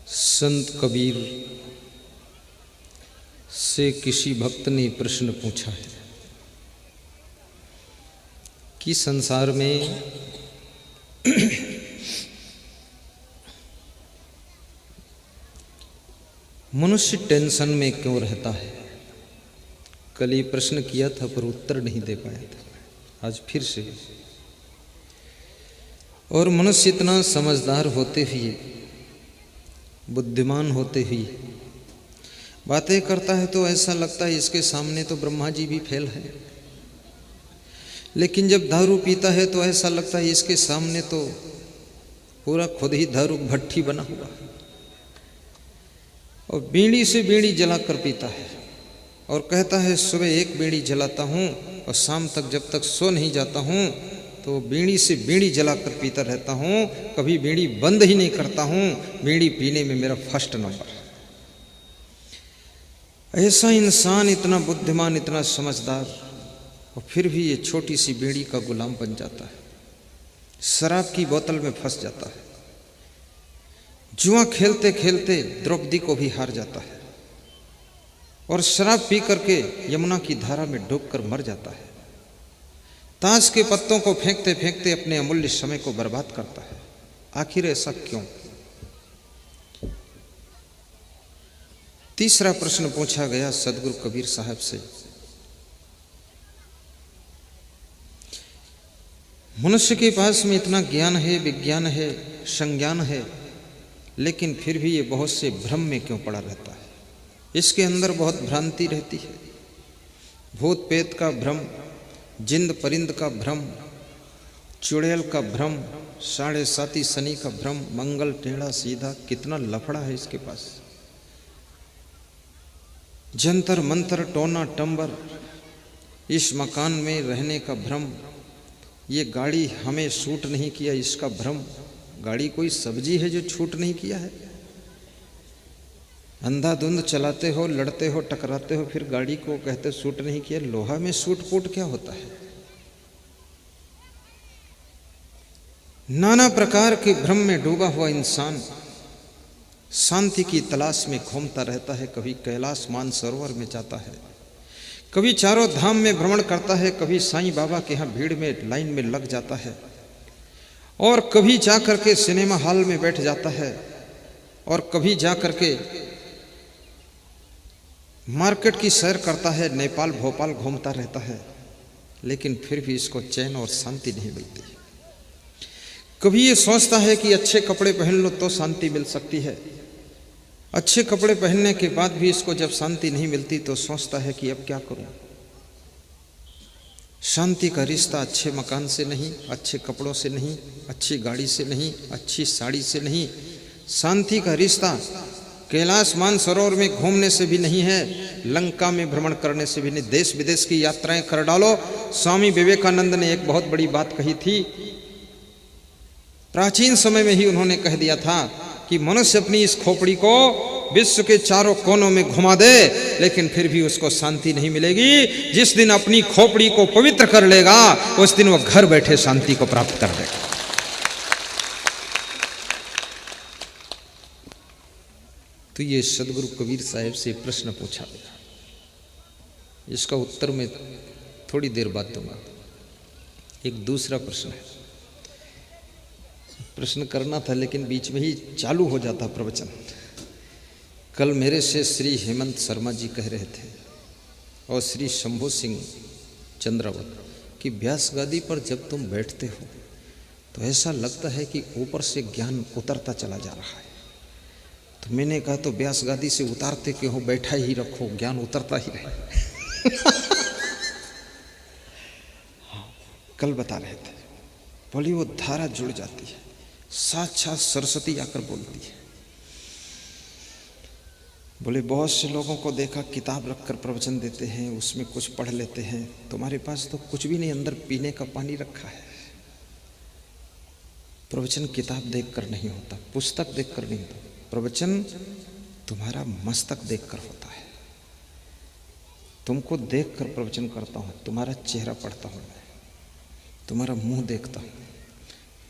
संत कबीर से किसी भक्त ने प्रश्न पूछा है कि संसार में मनुष्य टेंशन में क्यों रहता है। कल ये प्रश्न किया था पर उत्तर नहीं दे पाया था, आज फिर से। और मनुष्य इतना समझदार होते हुए, बुद्धिमान होते हुए बातें करता है तो ऐसा लगता है इसके सामने तो ब्रह्मा जी भी फेल है। लेकिन जब दारू पीता है तो ऐसा लगता है इसके सामने तो पूरा खुद ही दारू भट्टी बना हुआ है। और बीड़ी से बीड़ी जलाकर पीता है और कहता है सुबह एक बीड़ी जलाता हूँ और शाम तक जब तक सो नहीं जाता हूँ तो बीड़ी से बीड़ी जलाकर पीता रहता हूँ, कभी बीड़ी बंद ही नहीं करता हूँ। बीड़ी पीने में मेरा फर्स्ट नंबर है। ऐसा इंसान इतना बुद्धिमान, इतना समझदार, और फिर भी ये छोटी सी बीड़ी का गुलाम बन जाता है, शराब की बोतल में फंस जाता है, जुआ खेलते खेलते द्रौपदी को भी हार जाता है और शराब पी करके यमुना की धारा में डूबकर मर जाता है। ताश के पत्तों को फेंकते फेंकते अपने अमूल्य समय को बर्बाद करता है। आखिर ऐसा क्यों? तीसरा प्रश्न पूछा गया सदगुरु कबीर साहब से। मनुष्य के पास में इतना ज्ञान है, विज्ञान है, संज्ञान है, लेकिन फिर भी ये बहुत से भ्रम में क्यों पड़ा रहता है। इसके अंदर बहुत भ्रांति रहती है। भूत पेत का भ्रम, जिंद परिंद का भ्रम, चुड़ैल का भ्रम, साढ़े साती शनि का भ्रम, मंगल टेढ़ा सीधा, कितना लफड़ा है इसके पास। जंतर मंतर टोना टंबर, इस मकान में रहने का भ्रम, ये गाड़ी हमें सूट नहीं किया इसका भ्रम। गाड़ी कोई सब्जी है जो छूट नहीं किया है। अंधाधुंध चलाते हो, लड़ते हो, टकराते हो, फिर गाड़ी को कहते सूट नहीं किया। लोहा में सूट फूट क्या होता है। नाना प्रकार के भ्रम में डूबा हुआ इंसान शांति की तलाश में घूमता रहता है। कभी कैलाश मानसरोवर में जाता है, कभी चारों धाम में भ्रमण करता है, कभी साईं बाबा के यहाँ भीड़ में लाइन में लग जाता है, और कभी जाकर के सिनेमा हॉल में बैठ जाता है, और कभी जाकर के मार्केट की सैर करता है, नेपाल भोपाल घूमता रहता है। लेकिन फिर भी इसको चैन और शांति नहीं मिलती। कभी ये सोचता है कि अच्छे कपड़े पहन लो तो शांति मिल सकती है। अच्छे कपड़े पहनने के बाद भी इसको जब शांति नहीं मिलती तो सोचता है कि अब क्या करूं। शांति का रिश्ता अच्छे मकान से नहीं, अच्छे कपड़ों से नहीं, अच्छी गाड़ी से नहीं, अच्छी साड़ी से नहीं। शांति का रिश्ता कैलाश मानसरोवर में घूमने से भी नहीं है, लंका में भ्रमण करने से भी नहीं। देश विदेश की यात्राएं कर डालो। स्वामी विवेकानंद ने एक बहुत बड़ी बात कही थी। प्राचीन समय में ही उन्होंने कह दिया था कि मनुष्य अपनी इस खोपड़ी को विश्व के चारों कोनों में घुमा दे, लेकिन फिर भी उसको शांति नहीं मिलेगी। जिस दिन अपनी खोपड़ी को पवित्र कर लेगा उस दिन वह घर बैठे शांति को प्राप्त कर देगा। तो ये सदगुरु कबीर साहब से प्रश्न पूछा गया, इसका उत्तर मैं थोड़ी देर बाद दूंगा। एक दूसरा प्रश्न है, प्रश्न करना था लेकिन बीच में ही चालू हो जाता प्रवचन। कल मेरे से श्री हेमंत शर्मा जी कह रहे थे और श्री शंभू सिंह चंद्रावत कि व्यास गादी पर जब तुम बैठते हो तो ऐसा लगता है कि ऊपर से ज्ञान उतरता चला जा रहा है। तो मैंने कहा तो व्यास गादी से उतारते क्यों हो, बैठा ही रखो, ज्ञान उतरता ही रहे। कल बता रहे थे, बोली वो धारा जुड़ जाती है, साक्षात सरस्वती आकर बोलती है। बोले बहुत से लोगों को देखा किताब रखकर प्रवचन देते हैं, उसमें कुछ पढ़ लेते हैं, तुम्हारे पास तो कुछ भी नहीं, अंदर पीने का पानी रखा है। प्रवचन किताब देखकर नहीं होता, पुस्तक देखकर नहीं होता, प्रवचन तुम्हारा मस्तक देखकर होता है। तुमको देखकर प्रवचन करता हूँ, तुम्हारा चेहरा पढ़ता हूँ मैं, तुम्हारा मुंह देखता हूँ,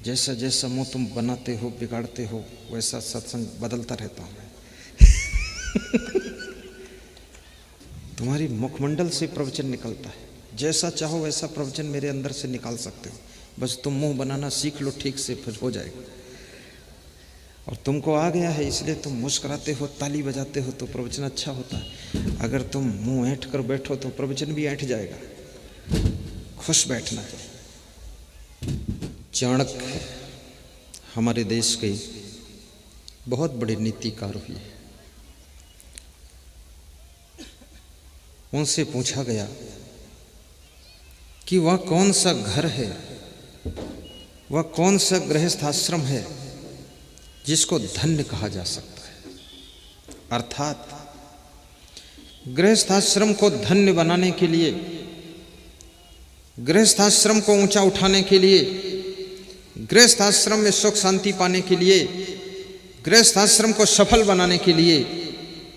जैसा जैसा मुंह तुम बनाते हो, बिगाड़ते हो, वैसा सत्संग बदलता रहता हूं मैं। तुम्हारी मुखमंडल से प्रवचन निकलता है, जैसा चाहो वैसा प्रवचन मेरे अंदर से निकाल सकते हो, बस तुम मुंह बनाना सीख लो ठीक से, फिर हो जाएगा। और तुमको आ गया है इसलिए तुम मुस्कुराते हो, ताली बजाते हो तो प्रवचन अच्छा होता है। अगर तुम मुंह ऐंठ कर बैठो तो प्रवचन भी ऐंठ जाएगा। खुश बैठना है। चाणक्य हमारे देश के बहुत बड़े नीतिकार हुए। उनसे पूछा गया कि वह कौन सा घर है, वह कौन सा गृहस्थ आश्रम है जिसको धन्य कहा जा सकता है। अर्थात गृहस्थ आश्रम को धन्य बनाने के लिए, गृहस्थ आश्रम को ऊंचा उठाने के लिए, गृहस्थ आश्रम में सुख शांति पाने के लिए, गृहस्थ आश्रम को सफल बनाने के लिए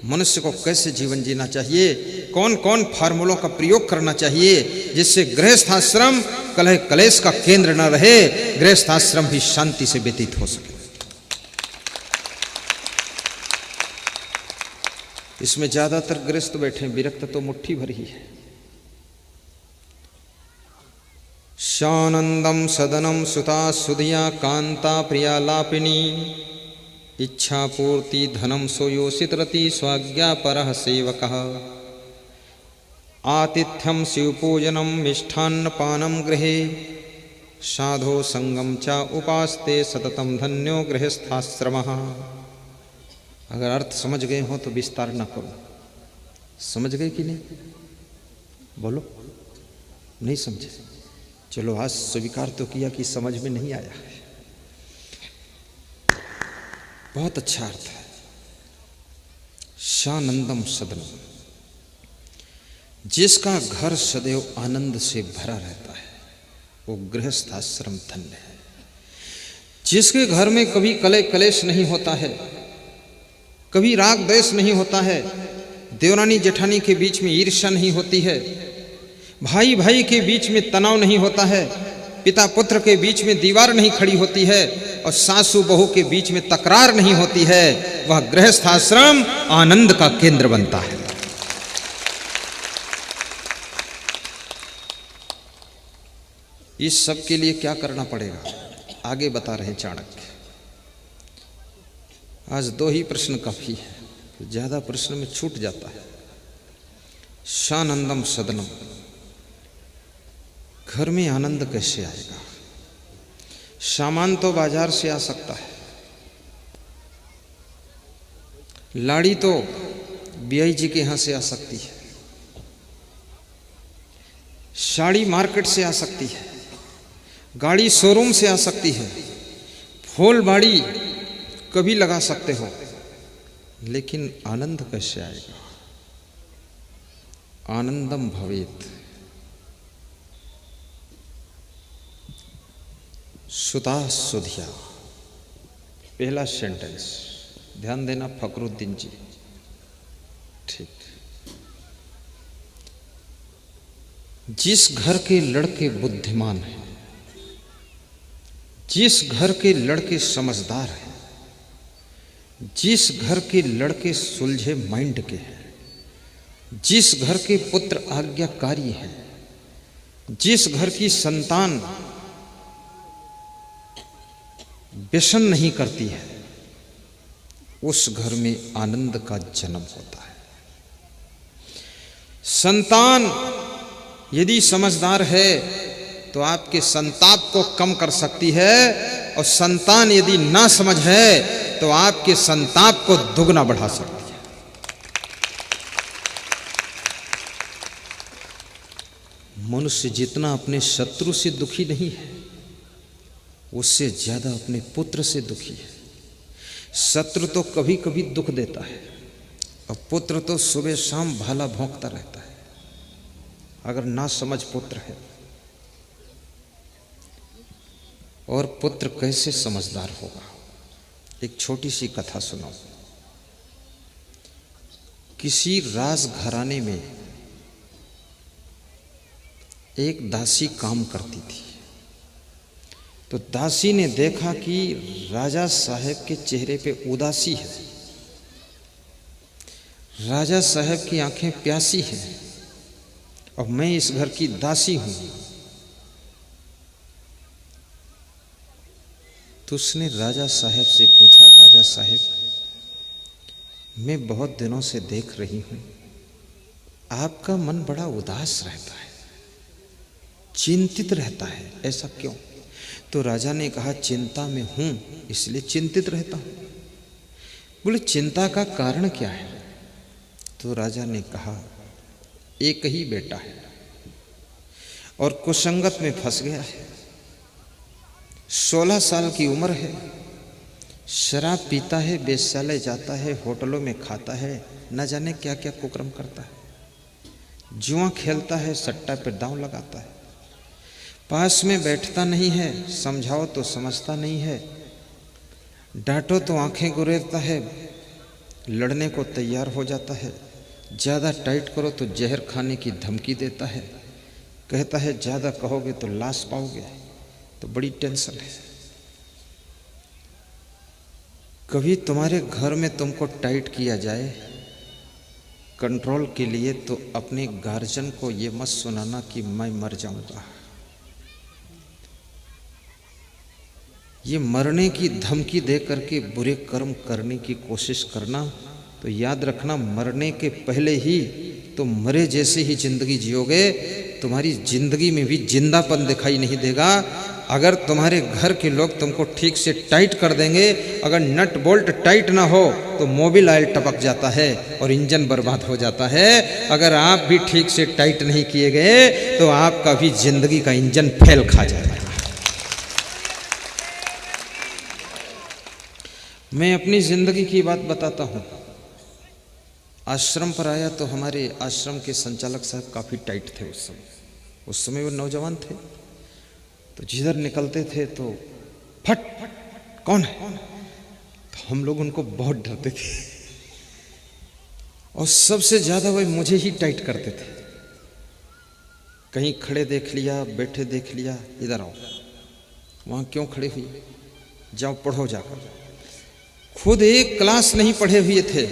मनुष्य को कैसे जीवन जीना चाहिए, कौन कौन फार्मूलों का प्रयोग करना चाहिए जिससे गृहस्थ आश्रम कलह कलेश का केंद्र न रहे, गृहस्थ आश्रम भी शांति से व्यतीत हो सके। इसमें ज्यादातर गृहस्थ बैठे, विरक्त तो मुट्ठी भर ही है। शानंदम सदनम सुता सुधिया कांता प्रिया लापिनी इच्छा पूर्ति धनम सोयोषित रति स्वाज्ञा परः सेवकः आतिथ्यम शिवपूजनम मिष्ठान्न पानम गृहे साधो संगम च उपास्ते सततम धन्यो गृहस्थाश्रमः। अगर अर्थ समझ गए हो तो विस्तार न करो। समझ गए कि नहीं? बोलो। नहीं समझे? चलो आज स्वीकार तो किया कि समझ में नहीं आया। बहुत अच्छा अर्थ है। शानंदम सदनम, जिसका घर सदैव आनंद से भरा रहता है वो गृहस्थ आश्रम धन्य है। जिसके घर में कभी कलह कलेश नहीं होता है, कभी राग द्वेष नहीं होता है, देवरानी जेठानी के बीच में ईर्ष्या नहीं होती है, भाई भाई के बीच में तनाव नहीं होता है, पिता पुत्र के बीच में दीवार नहीं खड़ी होती है और सासू बहू के बीच में तकरार नहीं होती है, वह गृहस्थ आश्रम आनंद का केंद्र बनता है। इस सब के लिए क्या करना पड़ेगा आगे बता रहे चाणक्य। आज 2 ही प्रश्न काफी है, ज्यादा प्रश्न में छूट जाता है। शानंदम सदनम, घर में आनंद कैसे आएगा? सामान तो बाजार से आ सकता है, लाड़ी तो बीआई जी के यहां से आ सकती है, साड़ी मार्केट से आ सकती है, गाड़ी शोरूम से आ सकती है, फूल बाड़ी कभी लगा सकते हो, लेकिन आनंद कैसे आएगा? आनंदम भवेत सुता सुधिया, पहला सेंटेंस ध्यान देना फकरुद्दीन जी। ठीक। जिस घर के लड़के बुद्धिमान हैं, जिस घर के लड़के समझदार हैं, जिस घर के लड़के सुलझे माइंड के हैं, जिस घर के पुत्र आज्ञाकारी हैं, जिस घर की संतान व्यसन नहीं करती है, उस घर में आनंद का जन्म होता है। संतान यदि समझदार है तो आपके संताप को कम कर सकती है, और संतान यदि ना समझ है तो आपके संताप को दुगना बढ़ा सकती है। मनुष्य जितना अपने शत्रु से दुखी नहीं है, उससे ज्यादा अपने पुत्र से दुखी है। शत्रु तो कभी कभी दुख देता है और पुत्र तो सुबह शाम भाला भौंकता रहता है, अगर ना समझ पुत्र है। और पुत्र कैसे समझदार होगा? एक छोटी सी कथा सुनाओ। किसी राज घराने में एक दासी काम करती थी, तो दासी ने देखा कि राजा साहब के चेहरे पे उदासी है, राजा साहब की आंखें प्यासी हैं और मैं इस घर की दासी हूं। तो उसने राजा साहब से पूछा, राजा साहब, मैं बहुत दिनों से देख रही हूं आपका मन बड़ा उदास रहता है, चिंतित रहता है, ऐसा क्यों? तो राजा ने कहा, चिंता में हूं इसलिए चिंतित रहता हूं। बोले, चिंता का कारण क्या है? तो राजा ने कहा, एक ही बेटा है और कुसंगत में फंस गया है, 16 साल की उम्र है, शराब पीता है, वेश्यालय जाता है, होटलों में खाता है, न जाने क्या क्या कुकर्म करता है, जुआ खेलता है, सट्टा पर दांव लगाता है, पास में बैठता नहीं है, समझाओ तो समझता नहीं है, डांटो तो आंखें गुरेरता है, लड़ने को तैयार हो जाता है, ज़्यादा टाइट करो तो जहर खाने की धमकी देता है, कहता है ज़्यादा कहोगे तो लाश पाओगे, तो बड़ी टेंशन है। कभी तुम्हारे घर में तुमको टाइट किया जाए कंट्रोल के लिए तो अपने गार्जियन को ये मत सुनाना कि मैं मर जाऊंगा। ये मरने की धमकी दे करके बुरे कर्म करने की कोशिश करना, तो याद रखना मरने के पहले ही तो मरे जैसे ही जिंदगी जियोगे, तुम्हारी जिंदगी में भी जिंदापन दिखाई नहीं देगा। अगर तुम्हारे घर के लोग तुमको ठीक से टाइट कर देंगे, अगर नट बोल्ट टाइट ना हो तो मोबिल ऑयल टपक जाता है और इंजन बर्बाद हो जाता है। अगर आप भी ठीक से टाइट नहीं किए गए तो आपका भी जिंदगी का इंजन फेल खा जाएगा। मैं अपनी जिंदगी की बात बताता हूँ। आश्रम पर आया तो हमारे आश्रम के संचालक साहब काफ़ी टाइट थे उस समय वो नौजवान थे, तो जिधर निकलते थे तो फट कौन है, तो हम लोग उनको बहुत डरते थे और सबसे ज़्यादा वह मुझे ही टाइट करते थे। कहीं खड़े देख लिया, बैठे देख लिया, इधर आओ, वहाँ क्यों खड़े हुई, जाओ पढ़ो जाकर। खुद एक क्लास नहीं पढ़े हुए थे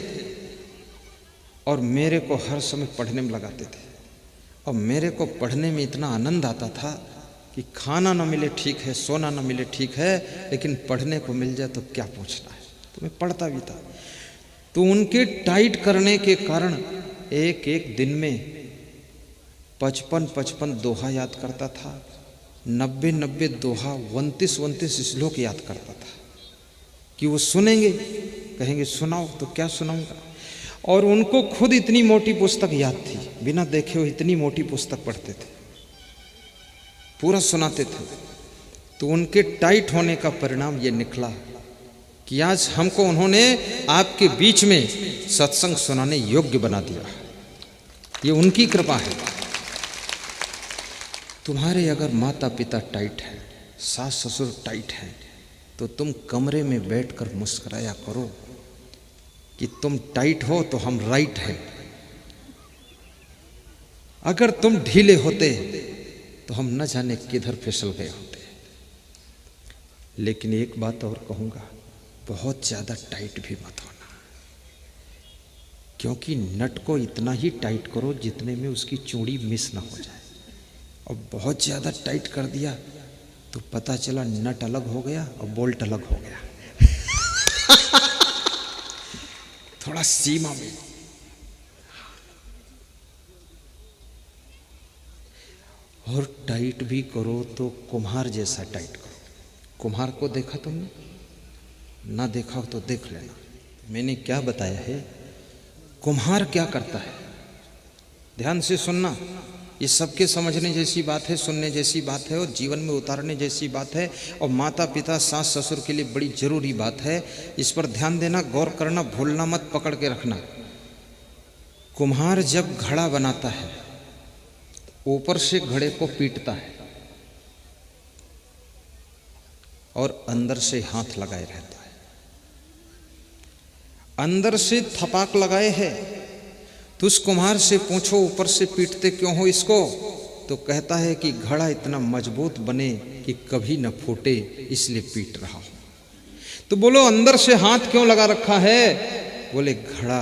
और मेरे को हर समय पढ़ने में लगाते थे, और मेरे को पढ़ने में इतना आनंद आता था कि खाना ना मिले ठीक है, सोना ना मिले ठीक है, लेकिन पढ़ने को मिल जाए तो क्या पूछना है। तो मैं पढ़ता भी था। तो उनके टाइट करने के कारण एक एक दिन में 55 दोहा याद करता था, 90 दोहा, 29 श्लोक याद करता था कि वो सुनेंगे, कहेंगे सुनाओ, तो क्या सुनाऊंगा। और उनको खुद इतनी मोटी पुस्तक याद थी, बिना देखे हुए इतनी मोटी पुस्तक पढ़ते थे, पूरा सुनाते थे। तो उनके टाइट होने का परिणाम ये निकला कि आज हमको उन्होंने आपके बीच में सत्संग सुनाने योग्य बना दिया। ये उनकी कृपा है। तुम्हारे अगर माता पिता टाइट है, सास ससुर टाइट है, तो तुम कमरे में बैठकर मुस्कुराया करो कि तुम टाइट हो तो हम राइट है। अगर तुम ढीले होते तो हम न जाने किधर फिसल गए होते। लेकिन एक बात और कहूंगा, बहुत ज्यादा टाइट भी मत होना, क्योंकि नट को इतना ही टाइट करो जितने में उसकी चूड़ी मिस ना हो जाए। और बहुत ज्यादा टाइट कर दिया तो पता चला नट अलग हो गया और बोल्ट अलग हो गया। थोड़ा सीमा में। और टाइट भी करो तो कुम्हार जैसा टाइट करो। कुम्हार को देखा तुमने? ना देखा हो तो देख लेना। मैंने क्या बताया है, कुम्हार क्या करता है, ध्यान से सुनना। ये सबके समझने जैसी बात है, सुनने जैसी बात है और जीवन में उतारने जैसी बात है, और माता पिता सास ससुर के लिए बड़ी जरूरी बात है। इस पर ध्यान देना, गौर करना, भूलना मत, पकड़ के रखना। कुम्हार जब घड़ा बनाता है, ऊपर से घड़े को पीटता है और अंदर से हाथ लगाए रहता है। अंदर से थपाक लगाए है तो उस कुम्हार से पूछो ऊपर से पीटते क्यों हो इसको, तो कहता है कि घड़ा इतना मजबूत बने कि कभी न फूटे, इसलिए पीट रहा हूं। तो बोलो अंदर से हाथ क्यों लगा रखा है? बोले घड़ा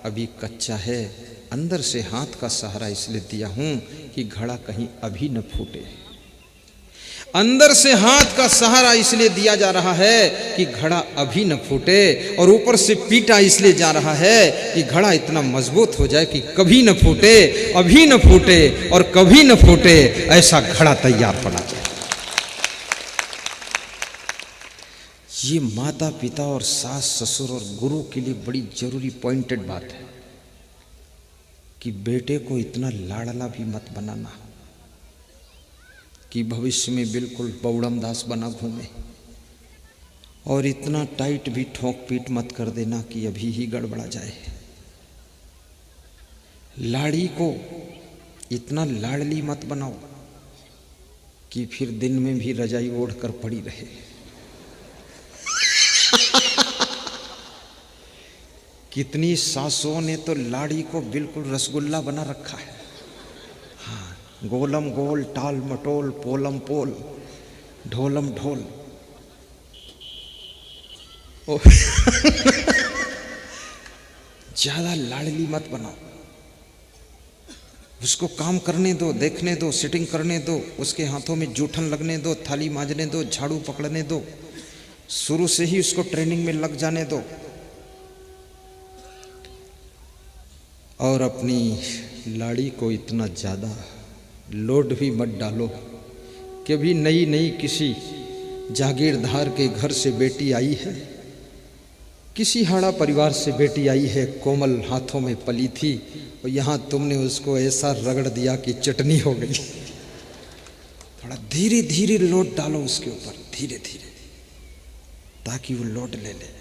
अभी कच्चा है, अंदर से हाथ का सहारा इसलिए दिया हूं कि घड़ा कहीं अभी न फूटे। अंदर से हाथ का सहारा इसलिए दिया जा रहा है कि घड़ा अभी न फूटे, और ऊपर से पीटा इसलिए जा रहा है कि घड़ा इतना मजबूत हो जाए कि कभी न फूटे, अभी न फूटे और कभी न फूटे, ऐसा घड़ा तैयार पड़ा जाए। ये माता पिता और सास ससुर और गुरु के लिए बड़ी जरूरी पॉइंटेड बात है कि बेटे को इतना लाडला भी मत बनाना कि भविष्य में बिल्कुल बौड़म दास बना घूमे, और इतना टाइट भी ठोक पीट मत कर देना कि अभी ही गड़बड़ा जाए। लाड़ी को इतना लाडली मत बनाओ कि फिर दिन में भी रजाई ओढ़ कर पड़ी रहे। कितनी सासों ने तो लाड़ी को बिल्कुल रसगुल्ला बना रखा है। हाँ, गोलम गोल, टाल मटोल, पोलम पोल, ढोलम ढोल। ज्यादा लाडली मत बनाओ, उसको काम करने दो, देखने दो, सिटिंग करने दो, उसके हाथों में जूठन लगने दो, थाली मांजने दो, झाड़ू पकड़ने दो, शुरू से ही उसको ट्रेनिंग में लग जाने दो। और अपनी लाड़ी को इतना ज़्यादा लोड भी मत डालो कि अभी नई नई किसी जागीरदार के घर से बेटी आई है, किसी हाड़ा परिवार से बेटी आई है, कोमल हाथों में पली थी, और यहाँ तुमने उसको ऐसा रगड़ दिया कि चटनी हो गई। थोड़ा धीरे धीरे लोड डालो उसके ऊपर, धीरे धीरे, ताकि वो लोड ले ले।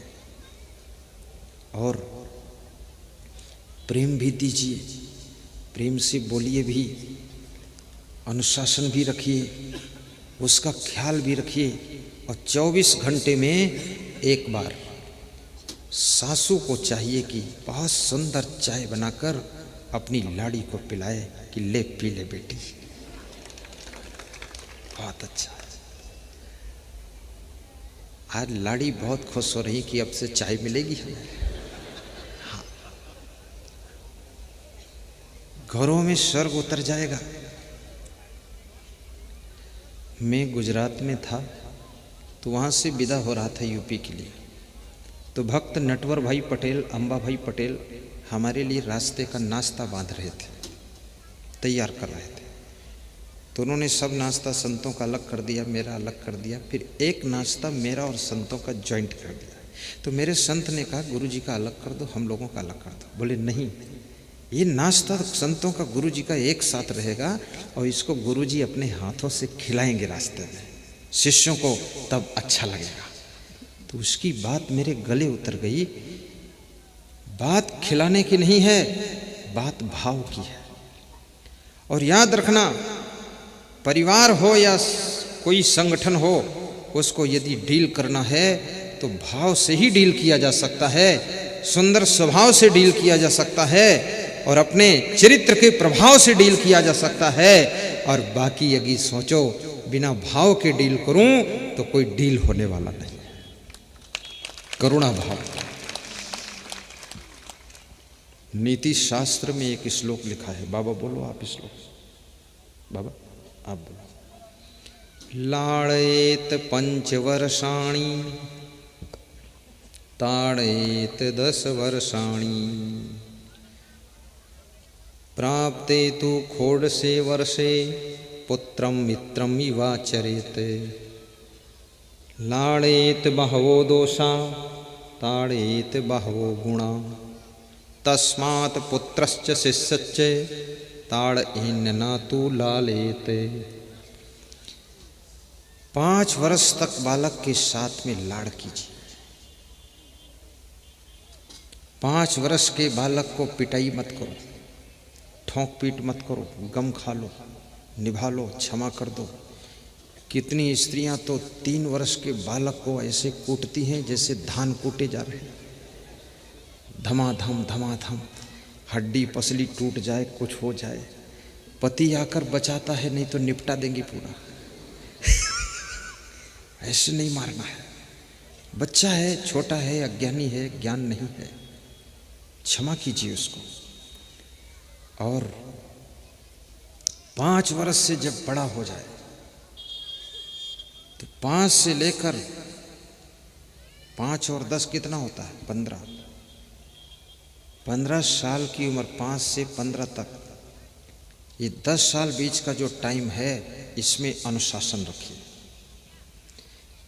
और प्रेम भी दीजिए, प्रेम से बोलिए भी, अनुशासन भी रखिए, उसका ख्याल भी रखिए। और 24 घंटे में एक बार सासू को चाहिए कि बहुत सुंदर चाय बनाकर अपनी लाड़ी को पिलाए कि ले पी ले बेटी, बहुत अच्छा। आज लाड़ी बहुत खुश हो रही कि अब से चाय मिलेगी हमें। हाँ, घरों में स्वर्ग उतर जाएगा। मैं गुजरात में था तो वहाँ से विदा हो रहा था यूपी के लिए, तो भक्त नटवर भाई पटेल, अंबा भाई पटेल हमारे लिए रास्ते का नाश्ता बांध रहे थे, तैयार कर रहे थे। तो उन्होंने सब नाश्ता संतों का अलग कर दिया, मेरा अलग कर दिया, फिर एक नाश्ता मेरा और संतों का जॉइंट कर दिया। तो मेरे संत ने कहा गुरुजी का अलग कर दो, हम लोगों का अलग कर दो। बोले नहीं, ये नाश्ता संतों का गुरुजी का एक साथ रहेगा, और इसको गुरुजी अपने हाथों से खिलाएंगे रास्ते में शिष्यों को, तब अच्छा लगेगा। तो उसकी बात मेरे गले उतर गई। बात खिलाने की नहीं है, बात भाव की है। और याद रखना, परिवार हो या कोई संगठन हो, उसको यदि डील करना है तो भाव से ही डील किया जा सकता है, सुंदर स्वभाव से डील किया जा सकता है, और अपने चरित्र के प्रभाव से डील किया जा सकता है। और बाकी यदि सोचो बिना भाव के डील करूं तो कोई डील होने वाला नहीं। करुणा भाव। नीति शास्त्र में एक श्लोक लिखा है, बाबा बोलो आप श्लोक, बाबा आप बोलो। लाड़ेत 5 वर्षाणि ताड़ेत 10 वर्षाणि प्राप्ते तु खोडसे वर्षे पुत्रम मित्रम इवाचरेत। लाड़ेत बहवो दोषा ताड़ेत बहवो गुणा तस्मात् पुत्रश्च शिष्यश्च ताड़येन न तु लालेत। 5 वर्ष तक बालक के साथ में लाड़ कीजिए। 5 वर्ष के बालक को पिटाई मत करो, ठोंक पीट मत करो, गम खा लो, निभा लो, क्षमा कर दो। कितनी स्त्रियां तो 3 वर्ष के बालक को ऐसे कूटती हैं जैसे धान कूटे जा रहे हैं, धमाधम धमाधम, हड्डी पसली टूट जाए, कुछ हो जाए, पति आकर बचाता है, नहीं तो निपटा देंगी पूरा। ऐसे नहीं मारना है। बच्चा है, छोटा है, अज्ञानी है, ज्ञान नहीं है, क्षमा कीजिए उसको। और 5 वर्ष से जब बड़ा हो जाए तो 5 से लेकर 5 और 10 कितना होता है? 15 साल की उम्र, 5 से 15 तक, ये 10 साल बीच का जो टाइम है, इसमें अनुशासन रखिए,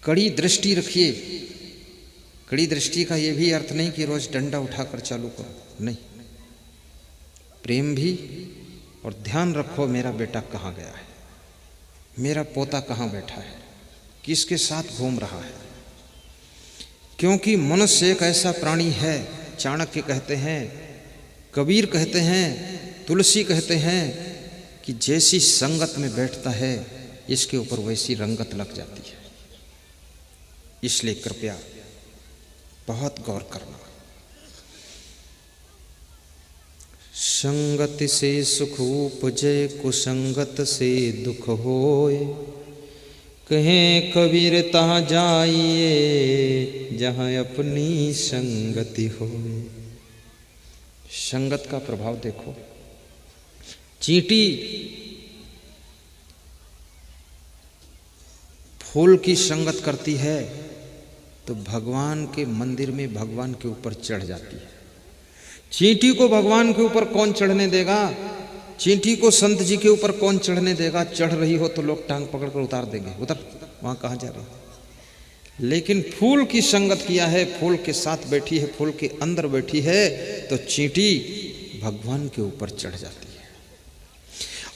कड़ी दृष्टि रखिए। कड़ी दृष्टि का ये भी अर्थ नहीं कि रोज डंडा उठाकर चालू करो, नहीं। प्रेम भी, और ध्यान रखो मेरा बेटा कहाँ गया है, मेरा पोता कहाँ बैठा है, किसके साथ घूम रहा है। क्योंकि मनुष्य एक ऐसा प्राणी है, चाणक्य कहते हैं, कबीर कहते हैं, तुलसी कहते हैं कि जैसी संगत में बैठता है इसके ऊपर वैसी रंगत लग जाती है। इसलिए कृपया बहुत गौर करना। संगत से सुख उपजे, कुसंगत से दुख होए। कहें कबीर तहाँ जाइए, जहाँ अपनी संगति होए। संगत का प्रभाव देखो। चींटी फूल की संगत करती है तो भगवान के मंदिर में भगवान के ऊपर चढ़ जाती है। चींटी को भगवान के ऊपर कौन चढ़ने देगा? चींटी को संत जी के ऊपर कौन चढ़ने देगा? चढ़ रही हो तो लोग टांग पकड़कर उतार देंगे, उतर, वहां कहाँ जा रही है। लेकिन फूल की संगत किया है, फूल के साथ बैठी है, फूल के अंदर बैठी है, तो चींटी भगवान के ऊपर चढ़ जाती है।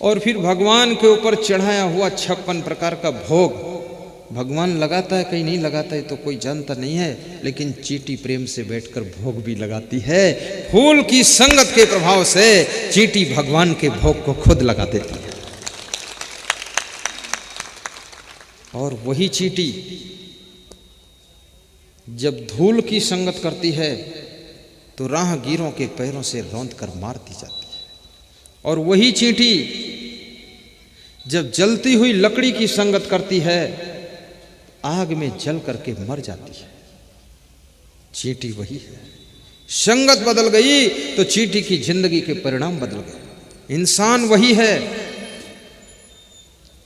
और फिर भगवान के ऊपर चढ़ाया हुआ 56 प्रकार का भोग भगवान लगाता है, कहीं नहीं लगाता है तो कोई जानता नहीं है, लेकिन चींटी प्रेम से बैठकर भोग भी लगाती है। फूल की संगत के प्रभाव से चींटी भगवान के भोग को खुद लगा देती है। और वही चींटी जब धूल की संगत करती है तो राहगीरों के पैरों से रौंद कर मार दी जाती है। और वही चींटी जब जलती हुई लकड़ी की संगत करती है, आग में जल करके मर जाती है। चींटी वही है। संगत बदल गई तो चींटी की जिंदगी के परिणाम बदल गए। इंसान वही है।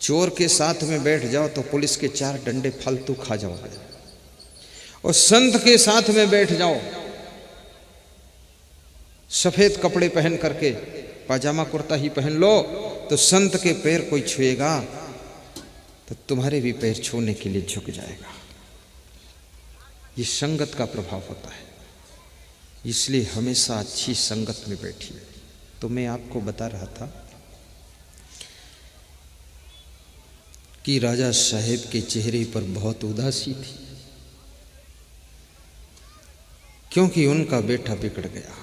चोर के साथ में बैठ जाओ तो पुलिस के 4 डंडे फालतू खा जाओगे, और संत के साथ में बैठ जाओ, सफेद कपड़े पहन करके, पाजामा कुर्ता ही पहन लो, तो संत के पैर कोई छुएगा तो तुम्हारे भी पैर छूने के लिए झुक जाएगा। ये संगत का प्रभाव होता है। इसलिए हमेशा अच्छी संगत में बैठिए। तो मैं आपको बता रहा था कि राजा साहेब के चेहरे पर बहुत उदासी थी, क्योंकि उनका बेटा बिगड़ गया।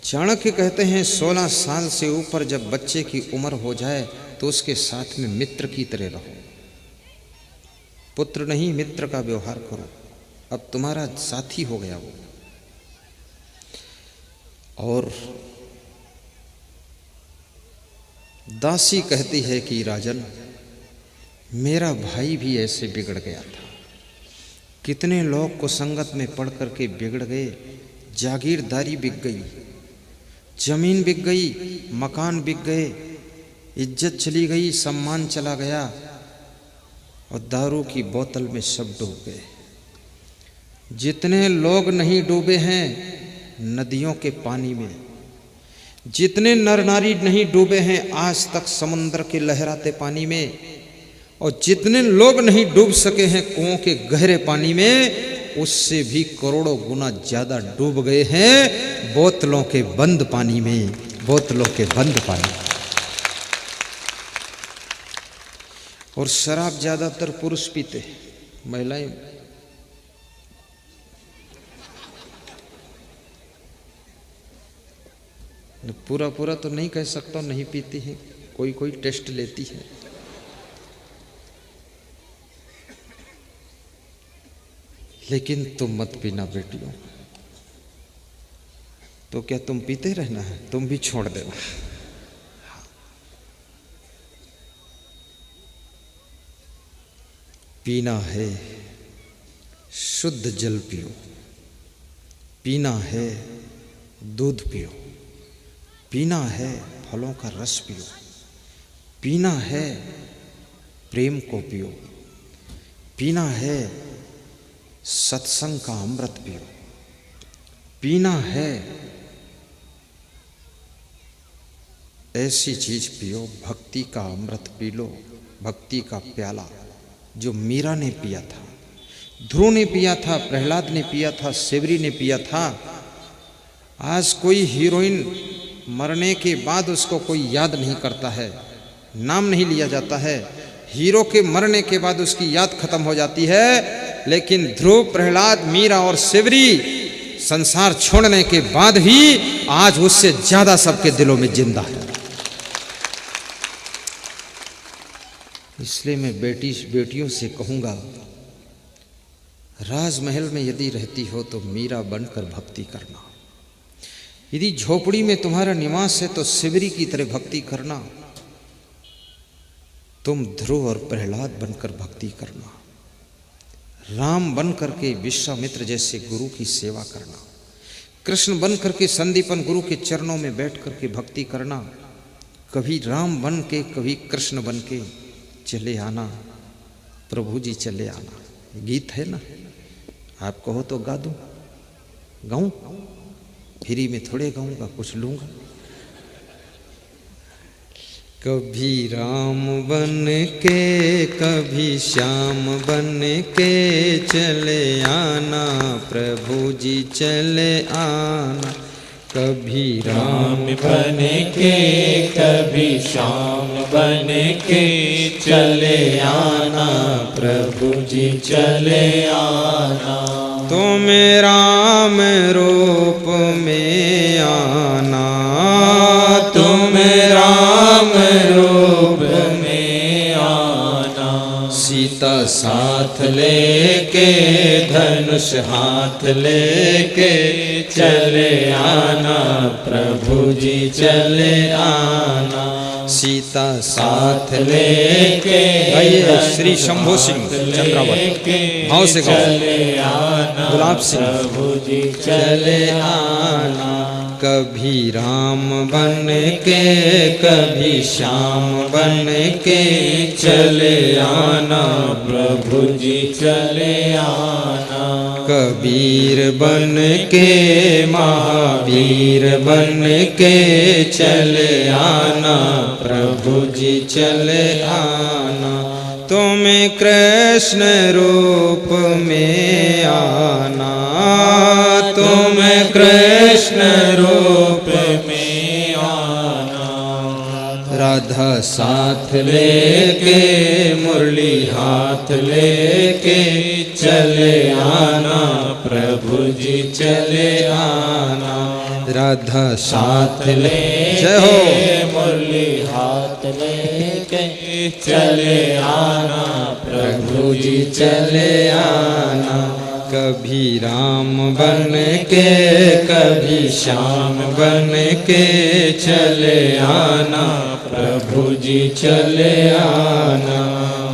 चाणक्य कहते हैं 16 साल से ऊपर जब बच्चे की उम्र हो जाए तो उसके साथ में मित्र की तरह रहो। पुत्र नहीं, मित्र का व्यवहार करो। अब तुम्हारा साथी हो गया वो। और दासी कहती है कि राजन, मेरा भाई भी ऐसे बिगड़ गया था। कितने लोग को संगत में पढ़ करके बिगड़ गए। जागीरदारी बिक गई, जमीन बिक गई, मकान बिक गए, इज्जत चली गई, सम्मान चला गया, और दारू की बोतल में सब डूब गए। जितने लोग नहीं डूबे हैं नदियों के पानी में, जितने नर नारी नहीं डूबे हैं आज तक समुद्र के लहराते पानी में, और जितने लोग नहीं डूब सके हैं कुओं के गहरे पानी में, उससे भी करोड़ों गुना ज्यादा डूब गए हैं बोतलों के बंद पानी में, बोतलों के बंद पानी में। और शराब ज्यादातर पुरुष पीते, महिलाएं पूरा पूरा तो नहीं कह सकता नहीं पीती हैं, कोई कोई टेस्ट लेती है। लेकिन तुम मत पीना बेटियों, तो क्या तुम पीते रहना है? तुम भी छोड़ देना। पीना है शुद्ध जल पियो, पीना है दूध पियो, पीना है फलों का रस पियो, पीना है प्रेम को पियो, पीना है सत्संग का अमृत पियो, पीना है ऐसी चीज पियो, भक्ति का अमृत पी लो, भक्ति का प्याला जो मीरा ने पिया था, ध्रुव ने पिया था, प्रहलाद ने पिया था, सेवरी ने पिया था। आज कोई हीरोइन मरने के बाद उसको कोई याद नहीं करता है, नाम नहीं लिया जाता है। हीरो के मरने के बाद उसकी याद खत्म हो जाती है, लेकिन ध्रुव, प्रहलाद, मीरा और सेवरी संसार छोड़ने के बाद भी आज उससे ज्यादा सबके दिलों में जिंदा है। इसलिए मैं बेटियों से कहूंगा, राजमहल में यदि रहती हो तो मीरा बनकर भक्ति करना, यदि झोपड़ी में तुम्हारा निवास है तो सेवरी की तरह भक्ति करना, तुम ध्रुव और प्रहलाद बनकर भक्ति करना, राम बनकर के विश्वामित्र जैसे गुरु की सेवा करना, कृष्ण बनकर के संदीपन गुरु के चरणों में बैठ करके भक्ति करना, कभी राम बन के कभी कृष्ण बन के चले आना, प्रभु जी चले आना। गीत है ना, आप कहो तो गा दूं, गाऊं? फ्री में थोड़े गाऊंगा, कुछ लूंगा। कभी राम बन के कभी श्याम बन के चले आना, प्रभु जी चले आना। कभी राम बन के कभी श्याम बन के चले आना, प्रभु जी चले आना। तुम राम रूप में आना, तुम राम रूप में आना। सीता साथ लेके धनुष हाथ लेके चले आना, प्रभु जी चले आना। सीता साथ लेके गाइए श्री शंभू सिंह चंद्रावत, भाव से चले आना, गुलाब सिंह। प्रभु जी चले आना। कभी राम बन के कभी श्याम बन के चले आना, प्रभु जी चले आना। कबीर बन के महावीर बन के चले आना, प्रभु जी चले आना। तुम कृष्ण रूप में आना, तुम कृष्ण रूप में आना। राधा साथ लेके मुरली हाथ लेके चले आना, प्रभु जी चले आना। राधा साथ ले जय हो, मुरली हाथ लेके चले आना, प्रभु जी चले आना। कभी राम बन के कभी श्याम बन के चले आना, प्रभु जी चले आना।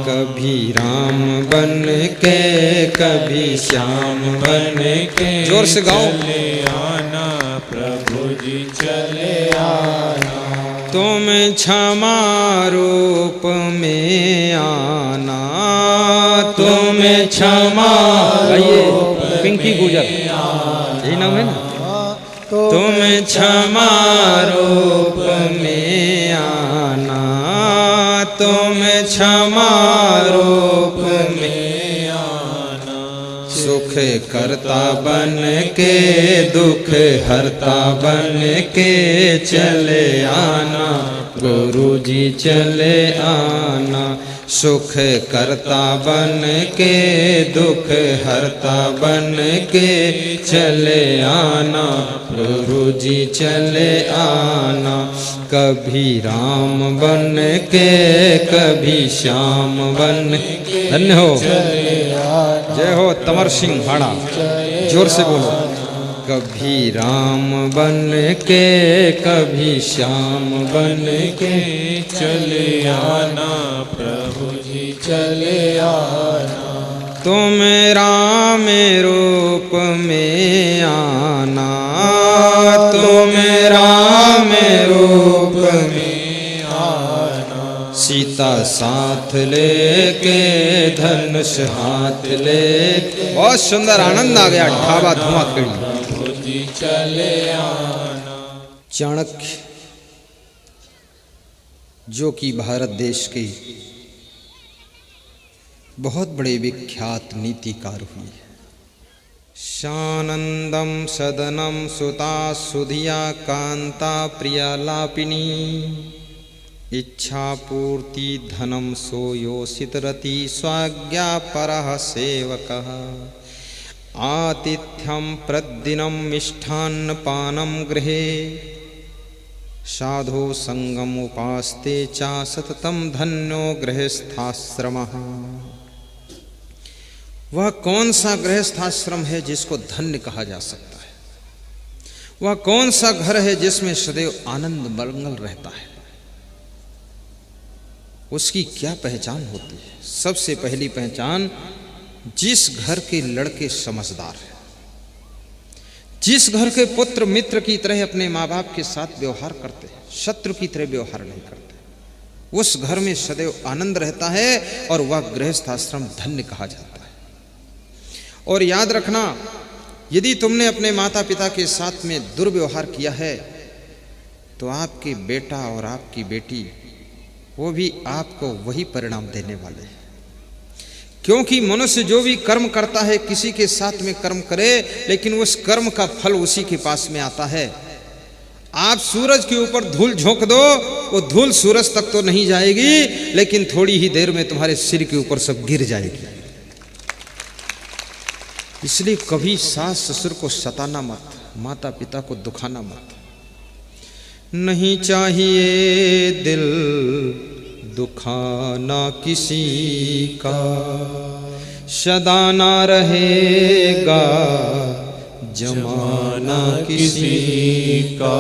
कभी राम बन के कभी श्याम बन के जोर से गाओ। चले आना, प्रभु जी चले आना। तुम क्षमा रूप में आना, तुम क्षमा रूप पिंकी गुजर, यही नाम है ना? तुम क्षमा रूप में आना, तुम क्षमा रूप में आना। सुख करता बन के दुख हरता बन के चले आना, गुरु जी चले आना। सुख करता बन के दुख हरता बन के चले आना, प्रभु जी चले आना। कभी राम बन के कभी श्याम बन के धन्य हो, जय हो तमर सिंह भाड़ा, जोर से बोलो। कभी राम बन के कभी श्याम बन के चले आना प्रभु जी चले आना। तुम राम रूप में आना, तुम राम रूप में आना। सीता साथ लेके धनुष हाथ लेके, बहुत सुंदर आनंद आ गया, ढाबा धुआं खड़ी। प्रभु जी चले आना। चाणक्य जो कि भारत देश के बहुत बड़े विख्यात नीतिकार हुए। शानंदम सदनम सुता सुधिया कांता प्रिया लापिनी, इच्छा पूर्ति धनम सोयोसित रति स्वाज्ञा परः सेवकः, आतिथ्यम प्रद्दिनम मिष्ठान्न पानम गृहे, साधु संगम उपास्ते चा सततम धन्यो गृहस्थाश्रमः। वह कौन सा गृहस्थाश्रम है जिसको धन्य कहा जा सकता है? वह कौन सा घर है जिसमें सदैव आनंद मंगल रहता है? उसकी क्या पहचान होती है? सबसे पहली पहचान, जिस घर के लड़के समझदार हैं, जिस घर के पुत्र मित्र की तरह अपने माँ बाप के साथ व्यवहार करते हैं, शत्रु की तरह व्यवहार नहीं करते, उस घर में सदैव आनंद रहता है और वह गृहस्थाश्रम धन्य कहा जाता है। और याद रखना, यदि तुमने अपने माता पिता के साथ में दुर्व्यवहार किया है तो आपके बेटा और आपकी बेटी वो भी आपको वही परिणाम देने वाले हैं। क्योंकि मनुष्य जो भी कर्म करता है, किसी के साथ में कर्म करे, लेकिन उस कर्म का फल उसी के पास में आता है। आप सूरज के ऊपर धूल झोंक दो, वो धूल सूरज तक तो नहीं जाएगी, लेकिन थोड़ी ही देर में तुम्हारे सिर के ऊपर सब गिर जाएगी। इसलिए कभी सास ससुर को सताना मत, माता पिता को दुखाना मत। नहीं चाहिए दिल दुखाना किसी का, सदा ना रहेगा जमाना किसी का।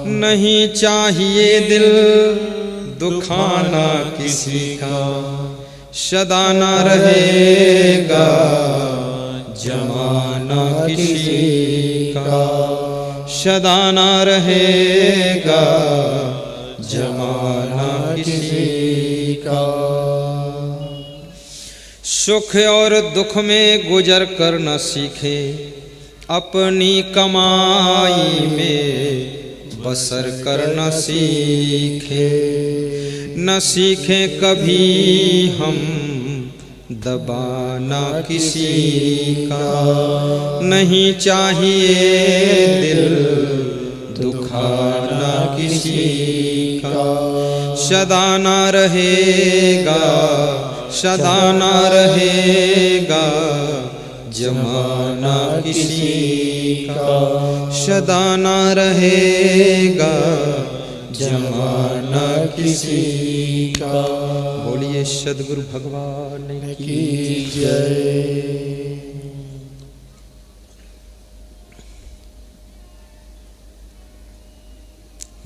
नहीं चाहिए दिल दुखाना किसी का, सदा ना रहेगा जमाना किसी का, सदा ना रहेगा जमाना किसी का। सुख और दुख में गुजर कर न सीखे, अपनी कमाई में बसर कर न सीखे। न सीखे कभी हम दबाना किसी का, नहीं चाहिए दिल दुखाना किसी का। सदा ना रहेगा, सदा ना रहेगा जमाना किसी का, सदा ना रहेगा जमाना किसी का। बोलिए सद्गुरु भगवान की जय।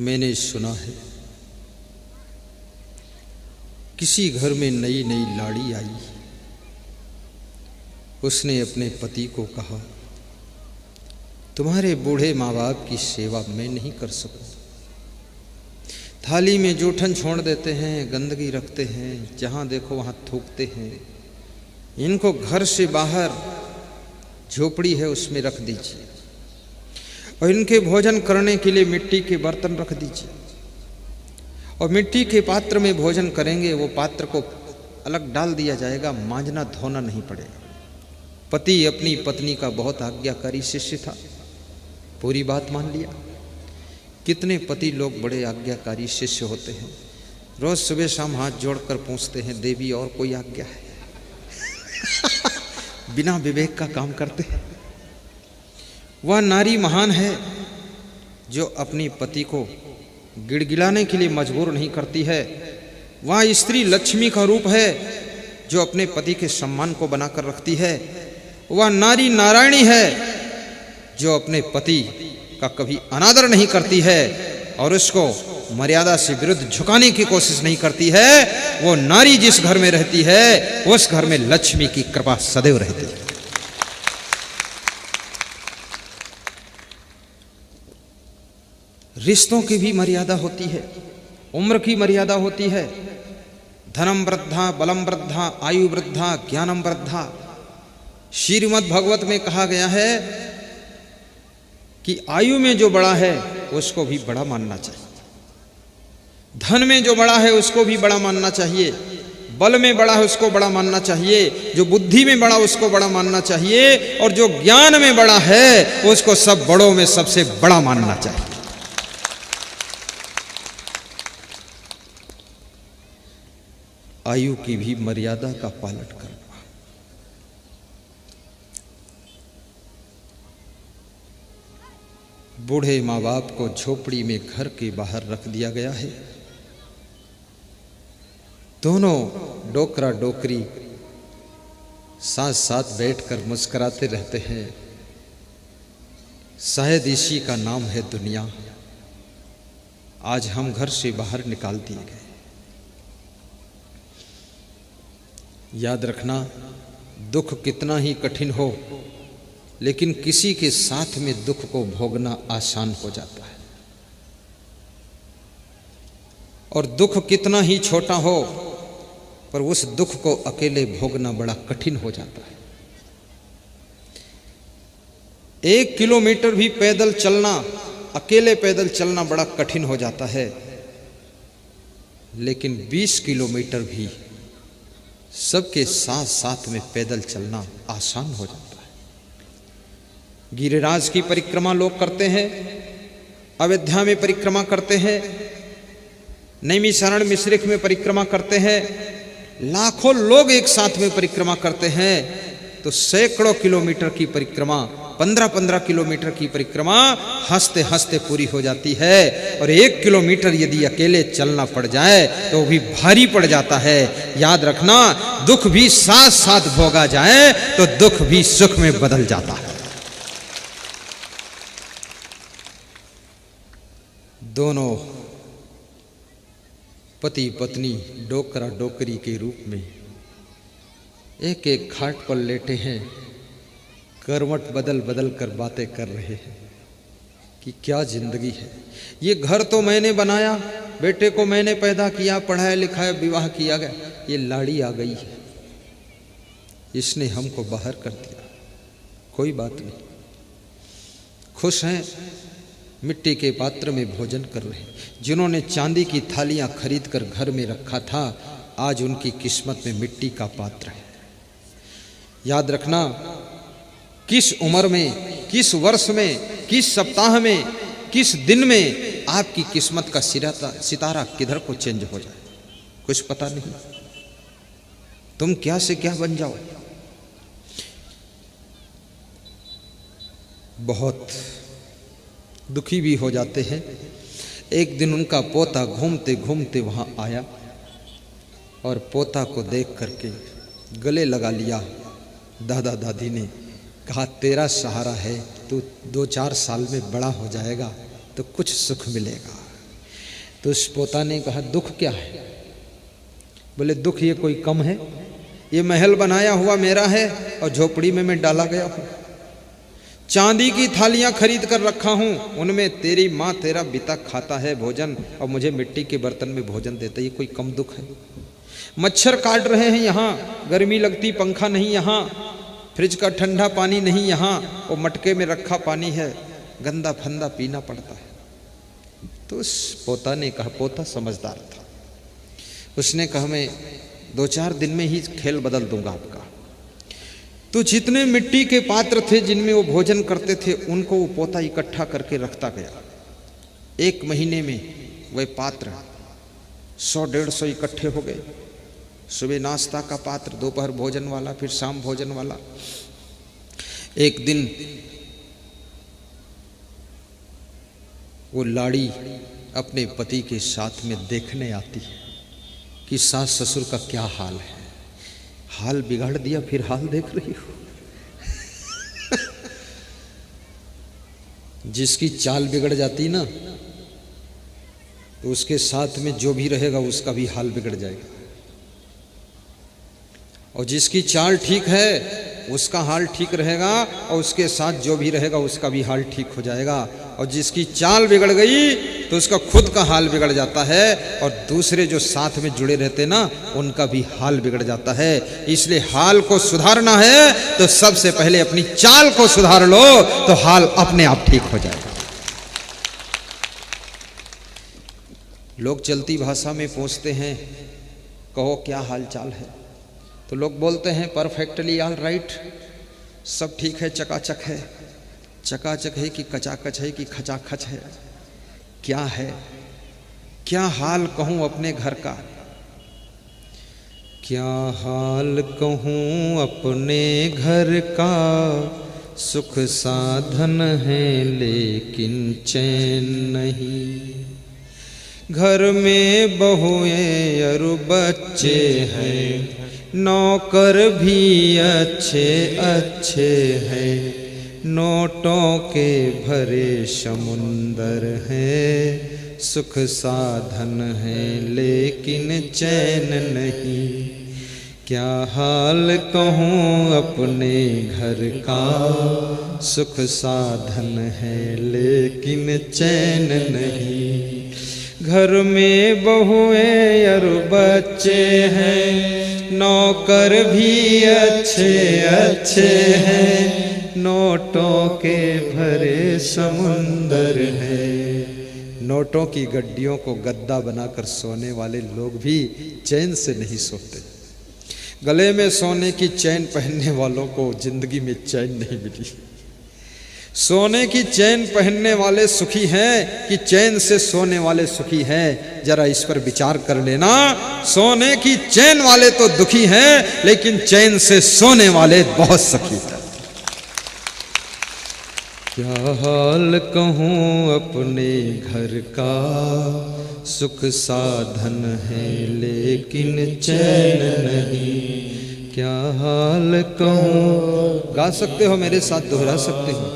मैंने सुना है किसी घर में नई नई लाड़ी आई, उसने अपने पति को कहा, तुम्हारे बूढ़े माँ बाप की सेवा मैं नहीं कर सकूं। थाली में जूठन छोड़ देते हैं, गंदगी रखते हैं, जहाँ देखो वहाँ थूकते हैं। इनको घर से बाहर झोपड़ी है उसमें रख दीजिए, और इनके भोजन करने के लिए मिट्टी के बर्तन रख दीजिए, और मिट्टी के पात्र में भोजन करेंगे। वो पात्र को अलग डाल दिया जाएगा, मांजना धोना नहीं पड़ेगा। पति अपनी पत्नी का बहुत आज्ञाकारी शिष्य था, पूरी बात मान लिया। कितने पति लोग बड़े आज्ञाकारी शिष्य होते हैं, रोज सुबह शाम हाथ जोड़कर पूछते हैं, देवी और कोई आज्ञा है? बिना विवेक का काम करते हैं। वह नारी महान है जो अपनी पति को गिड़गिड़ाने के लिए मजबूर नहीं करती है। वह स्त्री लक्ष्मी का रूप है जो अपने पति के सम्मान को बनाकर रखती है। वह नारी नारायणी है जो अपने पति का कभी अनादर नहीं करती है और उसको मर्यादा से विरुद्ध झुकाने की कोशिश नहीं करती है, वो नारी जिस घर में रहती है उस घर में लक्ष्मी की कृपा सदैव रहती है। रिश्तों की भी मर्यादा होती है, उम्र की मर्यादा होती है। धनम वृद्धा, बलम वृद्धा, आयु वृद्धा, ज्ञानम वृद्धा। श्रीमद् भागवत में कहा गया है कि आयु में जो बड़ा है उसको भी बड़ा मानना चाहिए, धन में जो बड़ा है उसको भी बड़ा मानना चाहिए, बल में बड़ा है उसको बड़ा मानना चाहिए, जो बुद्धि में बड़ा उसको बड़ा मानना चाहिए, और जो ज्ञान में बड़ा है उसको सब बड़ों में सबसे बड़ा मानना चाहिए। आयु की भी मर्यादा का पालन करना। बूढ़े माँ बाप को झोपड़ी में घर के बाहर रख दिया गया है। दोनों डोकरा डोकरी साथ साथ बैठकर मुस्कुराते रहते हैं। शायद इसी का नाम है दुनिया। आज हम घर से बाहर निकाल दिए गए। याद रखना, दुख कितना ही कठिन हो लेकिन किसी के साथ में दुख को भोगना आसान हो जाता है, और दुख कितना ही छोटा हो पर उस दुख को अकेले भोगना बड़ा कठिन हो जाता है। 1 किलोमीटर भी पैदल चलना, अकेले पैदल चलना बड़ा कठिन हो जाता है, लेकिन 20 किलोमीटर भी सबके साथ साथ में पैदल चलना आसान हो जाता है। गिरिराज की परिक्रमा लोग करते हैं, अयोध्या में परिक्रमा करते हैं, नैमिषारण्य मिश्रिक में परिक्रमा करते हैं, लाखों लोग एक साथ में परिक्रमा करते हैं, तो सैकड़ों किलोमीटर की परिक्रमा, 15-15 किलोमीटर की परिक्रमा हंसते हंसते पूरी हो जाती है। और 1 किलोमीटर यदि अकेले चलना पड़ जाए तो भी भारी पड़ जाता है। याद रखना, दुख भी साथ साथ भोगा जाए तो दुख भी सुख में बदल जाता है। दोनों पति पत्नी डोकरा डोकरी के रूप में एक एक खाट पर लेटे हैं, करवट बदल बदल कर बातें कर रहे हैं कि क्या जिंदगी है। ये घर तो मैंने बनाया, बेटे को मैंने पैदा किया, पढ़ाया लिखाया, विवाह किया गया, ये लाड़ी आ गई है, इसने हमको बाहर कर दिया। कोई बात नहीं, खुश हैं, मिट्टी के पात्र में भोजन कर रहे हैं। जिन्होंने चांदी की थालियां खरीद कर घर में रखा था, आज उनकी किस्मत में मिट्टी का पात्र है। याद रखना, किस उम्र में, किस वर्ष में, किस सप्ताह में, किस दिन में आपकी किस्मत का सितारा किधर को चेंज हो जाए कुछ पता नहीं। तुम क्या से क्या बन जाओ। बहुत दुखी भी हो जाते हैं। एक दिन उनका पोता घूमते घूमते वहां आया और पोता को देख करके गले लगा लिया। दादा दादी ने कहा, तेरा सहारा है, तू 2-4 साल में बड़ा हो जाएगा तो कुछ सुख मिलेगा। तो उस पोता ने कहा, दुख क्या है? बोले, दुख ये कोई कम है? ये महल बनाया हुआ मेरा है और झोपड़ी में मैं डाला गया हूँ। चांदी की थालियां खरीद कर रखा हूं, उनमें तेरी माँ तेरा पिता खाता है भोजन और मुझे मिट्टी के बर्तन में भोजन देता है। ये कोई कम दुख है? मच्छर काट रहे हैं यहाँ, गर्मी लगती, पंखा नहीं यहाँ, फ्रिज का ठंडा पानी नहीं यहाँ, वो मटके में रखा पानी है, गंदा फंदा पीना पड़ता है। तो उस पोता ने कहा, पोता समझदार था, उसने कहा, मैं 2-4 दिन में ही खेल बदल दूंगा आपका। तो जितने मिट्टी के पात्र थे जिनमें वो भोजन करते थे, उनको वो पोता इकट्ठा करके रखता गया। 1 महीने में वह पात्र 100-150 इकट्ठे हो गए। सुबह नाश्ता का पात्र, दोपहर भोजन वाला, फिर शाम भोजन वाला। एक दिन वो लाड़ी अपने पति के साथ में देखने आती है कि सास ससुर का क्या हाल है। हाल बिगाड़ दिया, फिर हाल देख रही हो। जिसकी चाल बिगड़ जाती ना, तो उसके साथ में जो भी रहेगा उसका भी हाल बिगड़ जाएगा, और जिसकी चाल ठीक है उसका हाल ठीक रहेगा, और उसके साथ जो भी रहेगा उसका भी हाल ठीक हो जाएगा। और जिसकी चाल बिगड़ गई तो उसका खुद का हाल बिगड़ जाता है, और दूसरे जो साथ में जुड़े रहते ना उनका भी हाल बिगड़ जाता है। इसलिए हाल को सुधारना है तो सबसे पहले अपनी चाल को सुधार लो, तो हाल अपने आप ठीक हो जाएगा। लोग चलती भाषा में पूछते हैं, कहो क्या हाल चाल है, तो लोग बोलते हैं परफेक्टली ऑल राइट, सब ठीक है, चकाचक है। चकाचक है कि कचाकच है कि खचाखच है, क्या है? क्या हाल कहूँ अपने घर का, क्या हाल कहूँ अपने घर का, सुख साधन है लेकिन चैन नहीं। घर में बहुएं और बच्चे हैं, नौकर भी अच्छे अच्छे हैं, नोटों के भरे समुंदर है, सुख साधन है लेकिन चैन नहीं। क्या हाल कहूँ अपने घर का, सुख साधन है लेकिन चैन नहीं। घर में बहुएं और बच्चे हैं, नौकर भी अच्छे अच्छे हैं, नोटों के भरे समुंदर है। नोटों की गड्डियों को गद्दा बनाकर सोने वाले लोग भी चैन से नहीं सोते। गले में सोने की चैन पहनने वालों को जिंदगी में चैन नहीं मिली। सोने की चैन पहनने वाले सुखी हैं कि चैन से सोने वाले सुखी हैं? जरा इस पर विचार कर लेना। सोने की चैन वाले तो दुखी हैं, लेकिन चैन से सोने वाले बहुत सुखी हैं। क्या हाल कहूँ अपने घर का, सुख साधन है लेकिन चैन नहीं। क्या हाल कहूँ, गा सकते हो मेरे साथ, दोहरा सकते हो।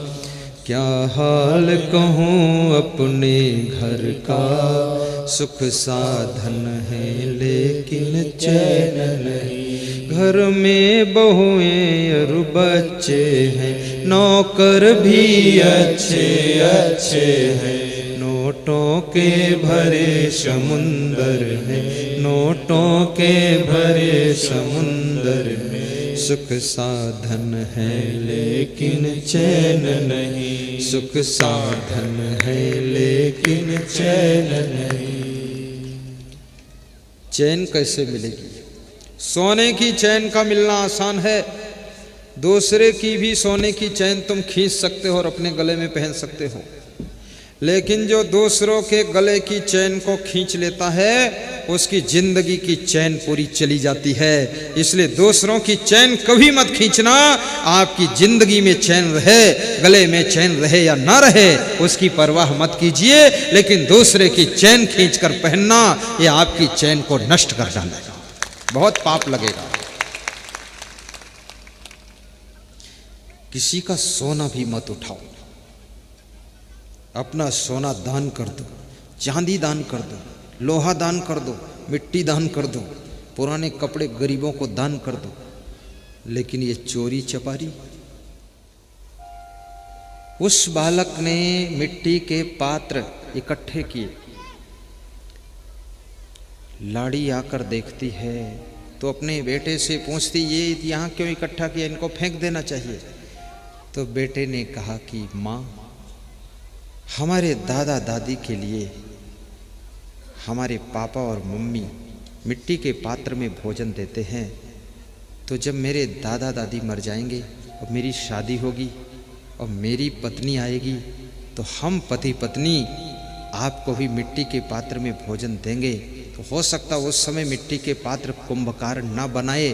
क्या हाल कहूँ अपने घर का, सुख साधन है लेकिन चैन नहीं। घर में बहुएं और बच्चे हैं, नौकर भी अच्छे अच्छे हैं, नोटों के भरे समुंदर है, नोटों के भरे समुंदर में सुख साधन है लेकिन चैन नहीं। सुख साधन है लेकिन चैन नहीं। चैन कैसे मिलेगी? सोने की चैन का मिलना आसान है, दूसरे की भी सोने की चैन तुम खींच सकते हो और अपने गले में पहन सकते हो, लेकिन जो दूसरों के गले की चैन को खींच लेता है उसकी जिंदगी की चैन पूरी चली जाती है। इसलिए दूसरों की चैन कभी मत खींचना। आपकी जिंदगी में चैन रहे, गले में चैन रहे या ना रहे, उसकी परवाह मत कीजिए, लेकिन दूसरे की चैन खींचकर पहनना ये आपकी चैन को नष्ट कर डालेगा, बहुत पाप लगेगा। किसी का सोना भी मत उठाओ, अपना सोना दान कर दो, चांदी दान कर दो, लोहा दान कर दो, मिट्टी दान कर दो, पुराने कपड़े गरीबों को दान कर दो, लेकिन ये चोरी चपारी। उस बालक ने मिट्टी के पात्र इकट्ठे किए, लाड़ी आकर देखती है तो अपने बेटे से पूछती, ये यहाँ क्यों इकट्ठा किया, इनको फेंक देना चाहिए। तो बेटे ने कहा कि माँ, हमारे दादा दादी के लिए हमारे पापा और मम्मी मिट्टी के पात्र में भोजन देते हैं, तो जब मेरे दादा दादी मर जाएंगे और मेरी शादी होगी और मेरी पत्नी आएगी, तो हम पति पत्नी आपको भी मिट्टी के पात्र में भोजन देंगे। तो हो सकता उस समय मिट्टी के पात्र कुंभकार ना बनाए,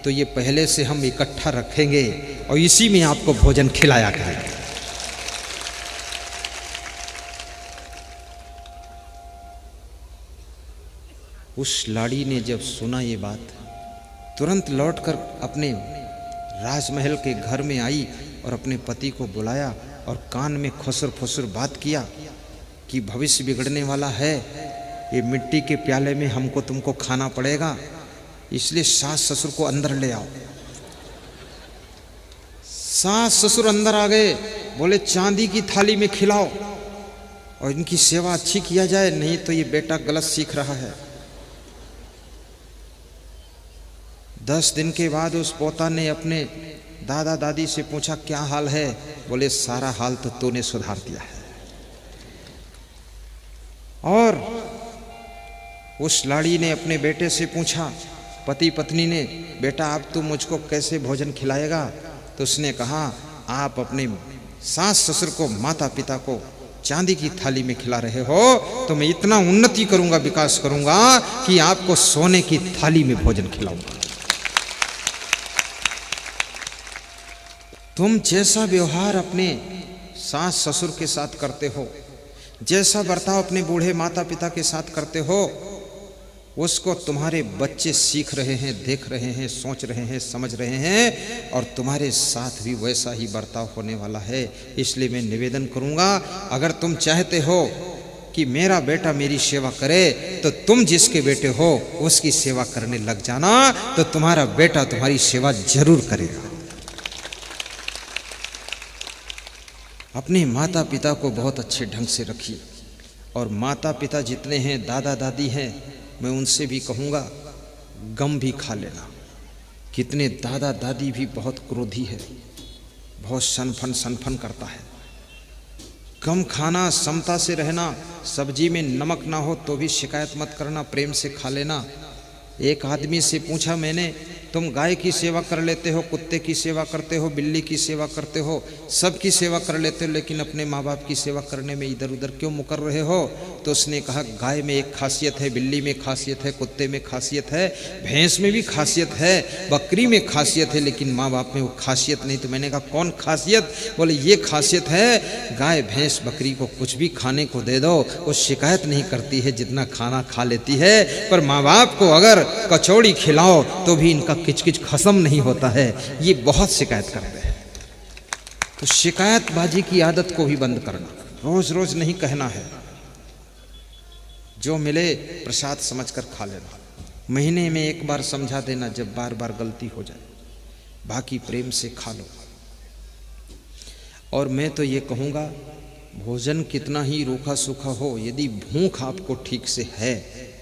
तो ये पहले से हम इकट्ठा रखेंगे और इसी में आपको भोजन खिलाया करेंगे। उस लाड़ी ने जब सुना ये बात, तुरंत लौटकर अपने राजमहल के घर में आई और अपने पति को बुलाया और कान में खुसर फुसर बात किया कि भविष्य बिगड़ने वाला है, ये मिट्टी के प्याले में हमको तुमको खाना पड़ेगा, इसलिए सास ससुर को अंदर ले आओ। सास ससुर अंदर आ गए, बोले चांदी की थाली में खिलाओ और इनकी सेवा अच्छी किया जाए, नहीं तो ये बेटा गलत सीख रहा है। 10 दिन के बाद उस पोता ने अपने दादा दादी से पूछा क्या हाल है, बोले सारा हाल तो तूने सुधार दिया है। और उस लाड़ी ने अपने बेटे से पूछा, पति पत्नी ने, बेटा अब तू मुझको कैसे भोजन खिलाएगा? तो उसने कहा आप अपने सास ससुर को, माता पिता को चांदी की थाली में खिला रहे हो तो मैं इतना उन्नति करूंगा, विकास करूंगा कि आपको सोने की थाली में भोजन खिलाऊंगा। तुम जैसा व्यवहार अपने सास ससुर के साथ करते हो, जैसा बर्ताव अपने बूढ़े माता पिता के साथ करते हो, उसको तुम्हारे बच्चे सीख रहे हैं, देख रहे हैं, सोच रहे हैं, समझ रहे हैं और तुम्हारे साथ भी वैसा ही बर्ताव होने वाला है। इसलिए मैं निवेदन करूंगा, अगर तुम चाहते हो कि मेरा बेटा मेरी सेवा करे तो तुम जिसके बेटे हो उसकी सेवा करने लग जाना, तो तुम्हारा बेटा तुम्हारी सेवा जरूर करेगा। अपने माता पिता को बहुत अच्छे ढंग से रखिए, और माता पिता जितने हैं, दादा दादी हैं, मैं उनसे भी कहूँगा गम भी खा लेना। कितने दादा दादी भी बहुत क्रोधी है, बहुत सनफन करता है। गम खाना, समता से रहना, सब्जी में नमक ना हो तो भी शिकायत मत करना, प्रेम से खा लेना। एक आदमी से पूछा मैंने, तुम गाय की सेवा कर लेते हो, कुत्ते की सेवा करते हो, बिल्ली की सेवा करते हो, सबकी सेवा कर लेते हो, लेकिन अपने माँ बाप की सेवा करने में इधर उधर क्यों मुकर रहे हो? तो उसने कहा गाय में एक खासियत है, बिल्ली में खासियत है, कुत्ते में खासियत है, भैंस में भी खासियत है, बकरी में खासियत है, लेकिन माँ बाप में वो खासियत नहीं। तो मैंने कहा कौन खासियत? बोले ये खासियत है, गाय भैंस बकरी को कुछ भी खाने को दे दो वो शिकायत नहीं करती है, जितना खाना खा लेती है, पर माँ बाप को अगर कचौड़ी खिलाओ तो भी इनका किचकिच खत्म नहीं होता है, ये बहुत शिकायत करते हैं। तो शिकायतबाजी की आदत को भी बंद करना, रोज रोज नहीं कहना है, जो मिले प्रसाद समझकर खा लेना, महीने में एक बार समझा देना जब बार बार गलती हो जाए, बाकी प्रेम से खा लो। और मैं तो ये कहूँगा, भोजन कितना ही रूखा सूखा हो, यदि भूख आपको ठीक से है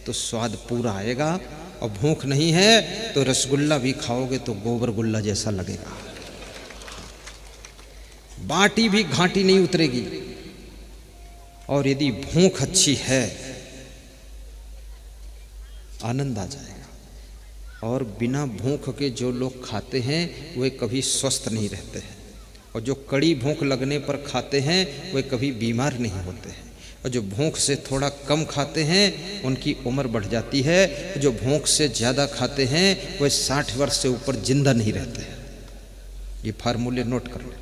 तो स्वाद पूरा आएगा, और भूख नहीं है तो रसगुल्ला भी खाओगे तो गोबर गुल्ला जैसा लगेगा, बाटी भी घाटी नहीं उतरेगी। और यदि भूख अच्छी है आनंद आ जाएगा। और बिना भूख के जो लोग खाते हैं वे कभी स्वस्थ नहीं रहते हैं, और जो कड़ी भूख लगने पर खाते हैं वे कभी बीमार नहीं होते हैं, और जो भूख से थोड़ा कम खाते हैं उनकी उम्र बढ़ जाती है, जो भूख से ज़्यादा खाते हैं वे 60 वर्ष से ऊपर जिंदा नहीं रहते हैं। ये फार्मूले नोट कर लेना,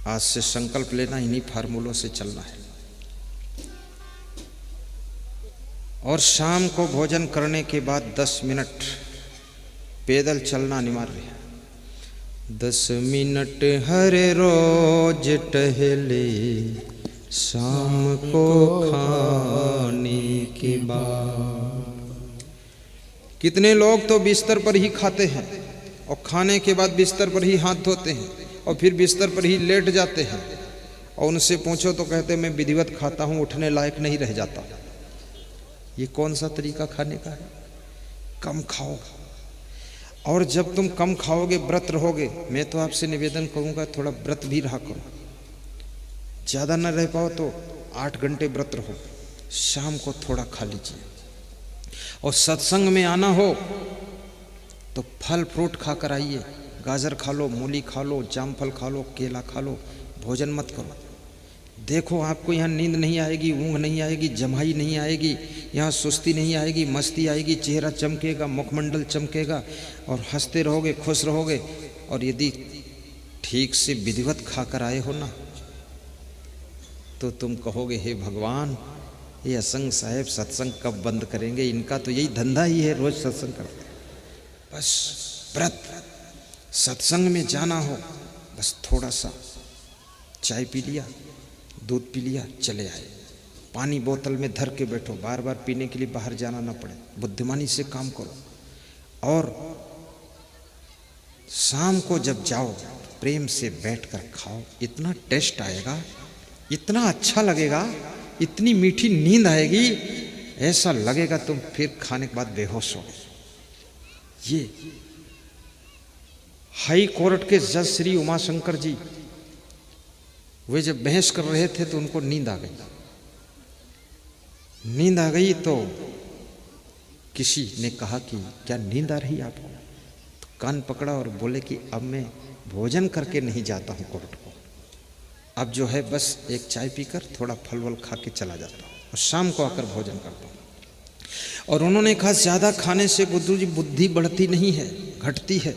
आज से संकल्प लेना, इन्हीं फार्मूलों से चलना है। और शाम को भोजन करने के बाद 10 मिनट पैदल चलना अनिवार्य है। 10 मिनट हर रोज टहले शाम को खाने के बाद। कितने लोग तो बिस्तर पर ही खाते हैं और खाने के बाद बिस्तर पर ही हाथ धोते हैं और फिर बिस्तर पर ही लेट जाते हैं, और उनसे पूछो तो कहते मैं विधिवत खाता हूँ, उठने लायक नहीं रह जाता। ये कौन सा तरीका खाने का है? कम खाओ, और जब तुम कम खाओगे, व्रत रहोगे, मैं तो आपसे निवेदन करूंगा थोड़ा व्रत भी रहा करो। ज़्यादा न रह पाओ तो 8 घंटे व्रत रहो, शाम को थोड़ा खा लीजिए। और सत्संग में आना हो तो फल फ्रूट खाकर आइए, गाजर खा लो, मूली खा लो, जामफल खा लो, केला खा लो, भोजन मत करो। देखो आपको यहाँ नींद नहीं आएगी, ऊँघ नहीं आएगी, जमाई नहीं आएगी, यहाँ सुस्ती नहीं आएगी, मस्ती आएगी, चेहरा चमकेगा, मुखमंडल चमकेगा और हंसते रहोगे, खुश रहोगे। और यदि ठीक से विधिवत खाकर आए हो ना तो तुम कहोगे हे भगवान, ये असंग साहेब सत्संग कब बंद करेंगे? इनका तो यही धंधा ही है, रोज सत्संग करते हैं। बस व्रत, सत्संग में जाना हो, बस थोड़ा सा चाय पी लिया, दूध पी लिया, चले आए। पानी बोतल में धर के बैठो, बार बार पीने के लिए बाहर जाना ना पड़े। बुद्धिमानी से काम करो। और शाम को जब जाओ प्रेम से बैठकर खाओ, इतना टेस्ट आएगा, इतना अच्छा लगेगा, इतनी मीठी नींद आएगी, ऐसा लगेगा तुम फिर खाने के बाद बेहोश हो। ये हाई कोर्ट के जज श्री उमाशंकर जी, वे जब बहस कर रहे थे तो उनको नींद आ गई। नींद आ गई तो किसी ने कहा कि क्या नींद आ रही है आपको? तो कान पकड़ा और बोले कि अब मैं भोजन करके नहीं जाता हूँ कोर्ट को, अब जो है बस एक चाय पीकर थोड़ा फल वल खा के चला जाता हूँ और शाम को आकर भोजन करता हूँ। और उन्होंने कहा ज़्यादा खाने से बुद्धू जी बुद्धि बढ़ती नहीं है, घटती है।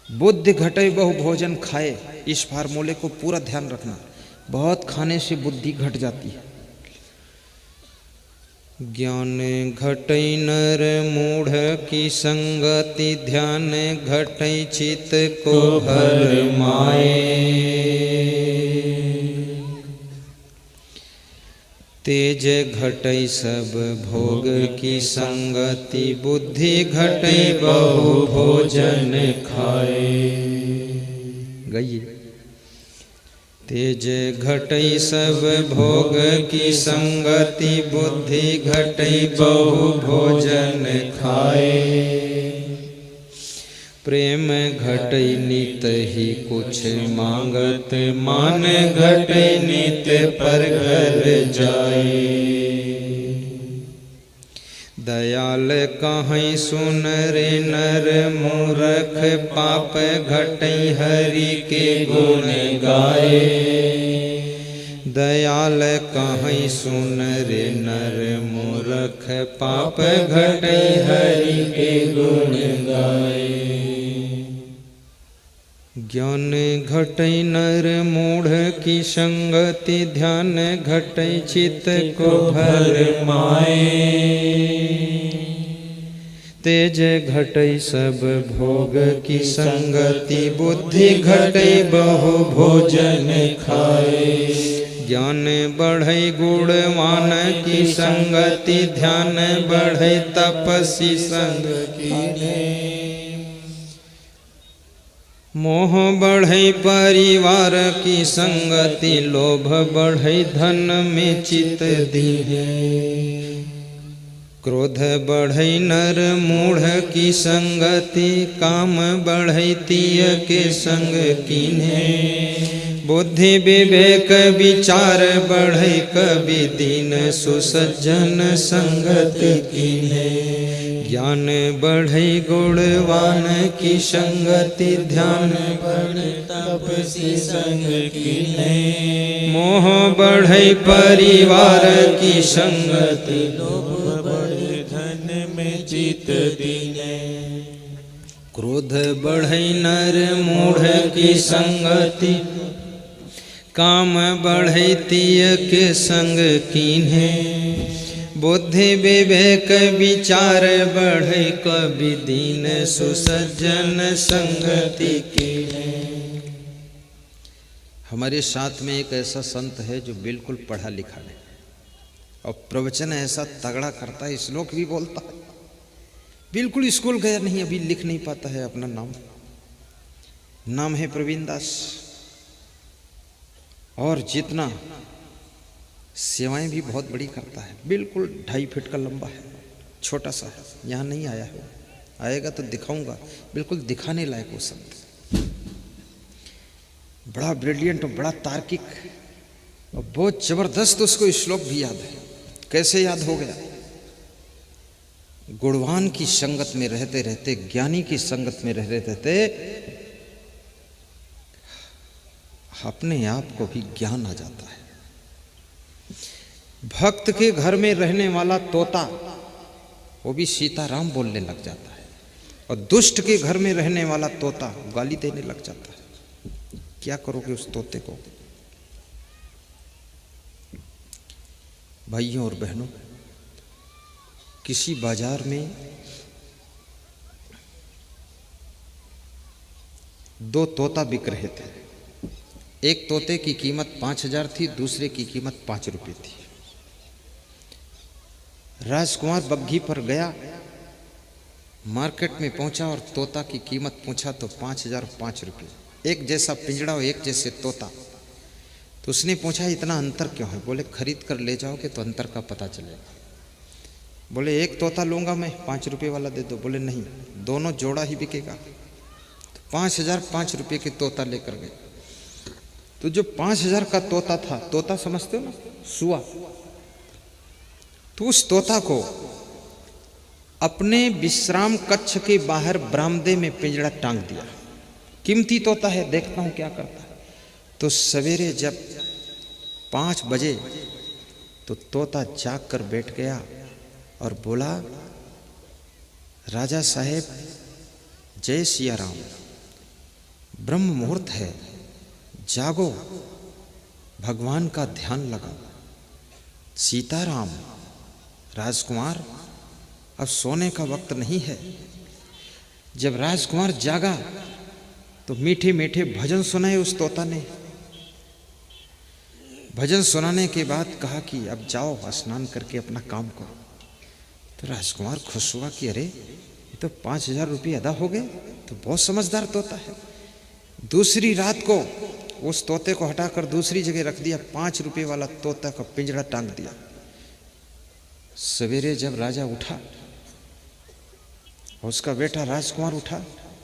बुद्धि घटे बहु भोजन खाए, इस फार्मूले को पूरा ध्यान रखना। बहुत खाने से बुद्धि घट जाती है। ज्ञान घटै नर मूढ़ की संगति, ध्यान घटै चित को भर माए। तेज घटै सब भोग की संगति, बुद्धि घटै बहु भोजन खाए। गई तेज घटै सब भोग की संगति, बुद्धि घटै बहु भोजन खाए। प्रेम घटै नित ही कुछ मांगत, मान घटै नित पर घर जाए। दयाल कहीं सुन रे नर मूरख, पाप घटै हरि के गुण गाए। दयाल कहीं सुन रे नर मूरख, पाप घटै हरि के गुण गाए। ज्ञान घटै नर मूढ़ की संगति, ध्यान घटै चित को भर माए। तेज घटै सब भोग की संगति, बुद्धि घटै बहु भोजन खाए। ज्ञान बढ़ै गुणवान की संगति, ध्यान बढ़ै तपस्वी संग कीन्हे। मोह बढ़ै परिवार की संगति, लोभ बढ़ै धन में चित दीन्हे। क्रोध बढ़ै नर मूढ़ की संगति, काम बढ़ै तीय के संग कीन्हे। बुद्धि विवेक विचार बढ़ै कवि दीन, सुसज्जन संगत कीन्हे। ज्ञान बढ़ै गुणवान की संगति, ध्यान बढ़ै तपस्वी संग कीन्हे। मोह बढ़ै परिवार की संगति, लोभ बढ़ै धन में चित दीन्हे। क्रोध बढ़ै नर मूढ़ की संगति, काम बढ़ै तीय के संग कीन्हे। बुद्धि विवेक विचार बढ़ै कवि दीन, सुसज्जन संगति कीन्हे। हमारे साथ में एक ऐसा संत है जो बिल्कुल पढ़ा लिखा नहीं और प्रवचन ऐसा तगड़ा करता है, श्लोक भी बोलता है, बिल्कुल स्कूल गया नहीं, अभी लिख नहीं पाता है अपना नाम है प्रवीण दास। और जितना सेवाएं भी बहुत बड़ी करता है, बिल्कुल 2.5 फीट का लंबा है, छोटा सा है, यहाँ नहीं आया है, आएगा तो दिखाऊंगा, बिल्कुल दिखाने लायक वो संत। बड़ा ब्रिलियंट और बड़ा तार्किक और बहुत जबरदस्त। उसको श्लोक भी याद है। कैसे याद हो गया? गुणवान की संगत में रहते रहते, ज्ञानी की संगत में रहते रहते अपने आप को भी ज्ञान आ जाता है। भक्त के घर में रहने वाला तोता, वो भी सीताराम बोलने लग जाता है, और दुष्ट के घर में रहने वाला तोता गाली देने लग जाता है। क्या करोगे उस तोते को? भाइयों और बहनों, किसी बाजार में दो तोता बिक रहे थे। एक तोते की कीमत 5,000 थी, दूसरे की कीमत 5 रुपये थी। राजकुमार बग्घी पर गया, मार्केट में पहुंचा और तोता की कीमत पूछा तो 5,000 5 रुपये। एक जैसा पिंजड़ा और एक जैसे तोता। तो उसने पूछा इतना अंतर क्यों है? बोले खरीद कर ले जाओगे तो अंतर का पता चलेगा। बोले एक तोता लूँगा मैं, 5 रुपये वाला दे दो। बोले नहीं, दोनों जोड़ा ही बिकेगा। तो 5,000 5 रुपये के तोता लेकर गए। तो जो 5,000 का तोता था, तोता समझते हो ना, सुआ, तो उस तोता को अपने विश्राम कक्ष के बाहर बरामदे में पिंजड़ा टांग दिया। कीमती तोता है, देखता हूं क्या करता है। तो सवेरे जब 5 बजे तो तोता जाग कर बैठ गया और बोला, राजा साहेब जय सिया राम, ब्रह्म मुहूर्त है, जागो, भगवान का ध्यान लगाओ। सीताराम, राजकुमार अब सोने का वक्त नहीं है। जब राजकुमार जागा तो मीठे मीठे भजन सुनाए उस तोता ने। भजन सुनाने के बाद कहा कि अब जाओ स्नान करके अपना काम करो। तो राजकुमार खुश हुआ कि अरे ये तो 5,000 रुपये अदा हो गए, तो बहुत समझदार तोता है। दूसरी रात को उस तोते को हटाकर दूसरी जगह रख दिया, 5 रुपये वाला तोता का पिंजड़ा टांग दिया। सवेरे जब राजा उठा और उसका बेटा राजकुमार उठा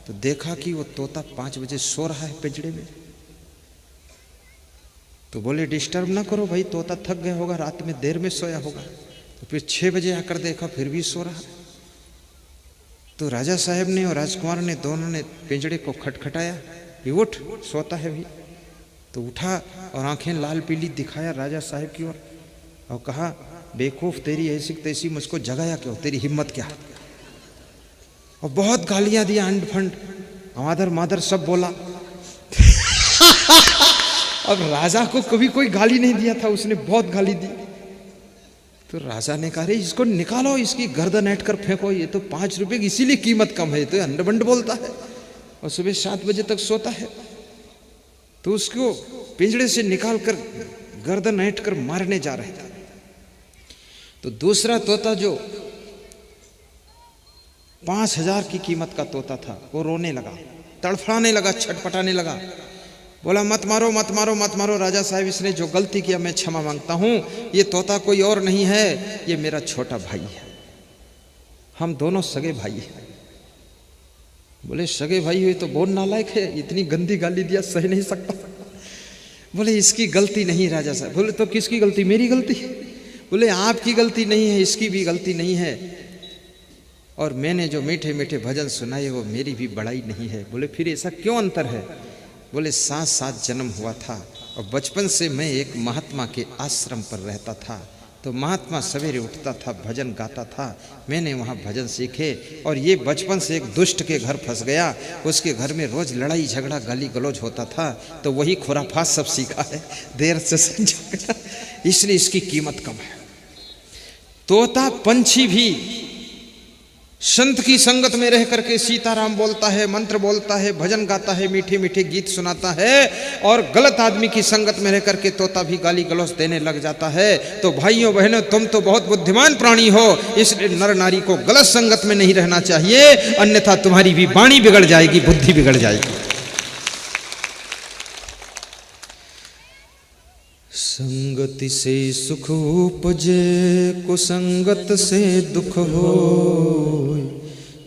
तो देखा कि वो तोता 5 बजे सो रहा है पिंजड़े में। तो बोले डिस्टर्ब ना करो भाई, तोता थक गया होगा, रात में देर में सोया होगा। तो फिर 6 बजे आकर देखा फिर भी सो रहा है। तो राजा साहब ने और राजकुमार ने दोनों ने पिंजड़े को खटखटाया, ये उठ, सोता है भी। तो उठा और आंखें लाल पीली दिखाया राजा साहब की ओर और कहा, बेवकूफ तेरी ऐसी तैसी मुझको जगाया क्यों, तेरी हिम्मत क्या? और बहुत गालियां दिया, अंड फंड आदर मादर सब बोला। अब राजा को कभी कोई गाली नहीं दिया था, उसने बहुत गाली दी। तो राजा ने कहा, इसको निकालो, इसकी गर्दन ऐंठ कर फेंको, ये तो 5 रुपए की इसीलिए कीमत कम है, तो अंड बंड बोलता है और सुबह 7 बजे तक सोता है। तो उसको पिंजड़े से निकाल कर गर्दन ऐंठ कर मारने जा रहे थे। तो दूसरा तोता जो 5,000 की कीमत का तोता था, वो रोने लगा, तड़फड़ाने लगा, छटपटाने लगा। बोला मत मारो मत मारो मत मारो राजा साहब, इसने जो गलती किया मैं क्षमा मांगता हूं। ये तोता कोई और नहीं है, ये मेरा छोटा भाई है, हम दोनों सगे भाई हैं। बोले सगे भाई हुए तो बहुत नालायक है, इतनी गंदी गाली दिया, सह नहीं सकता। बोले इसकी गलती नहीं राजा साहब। बोले तो किसकी गलती? मेरी गलती। बोले आपकी गलती नहीं है, इसकी भी गलती नहीं है, और मैंने जो मीठे मीठे भजन सुनाए वो मेरी भी बड़ाई नहीं है। बोले फिर ऐसा क्यों अंतर है? बोले 7 जन्म हुआ था और बचपन से मैं एक महात्मा के आश्रम पर रहता था। तो महात्मा सवेरे उठता था, भजन गाता था, मैंने वहाँ भजन सीखे। और ये बचपन से एक दुष्ट के घर फंस गया, उसके घर में रोज लड़ाई झगड़ा गाली गलौज होता था, तो वही खुराफात सब सीखा है, देर से समझा, इसलिए इसकी कीमत कम है। तोता पंछी भी संत की संगत में रह करके सीताराम बोलता है, मंत्र बोलता है, भजन गाता है, मीठे मीठे गीत सुनाता है, और गलत आदमी की संगत में रह करके तोता भी गाली गलौज देने लग जाता है। तो भाइयों बहनों, तुम तो बहुत बुद्धिमान प्राणी हो, इसलिए नर नारी को गलत संगत में नहीं रहना चाहिए, अन्यथा तुम्हारी भी वाणी बिगड़ जाएगी, बुद्धि बिगड़ जाएगी। संगति से सुख उपजे, कुसंगत से दुख हो,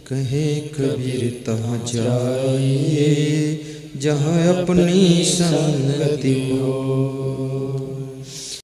कहे कबीर तहाँ जाइए जहाँ अपनी संगति हो।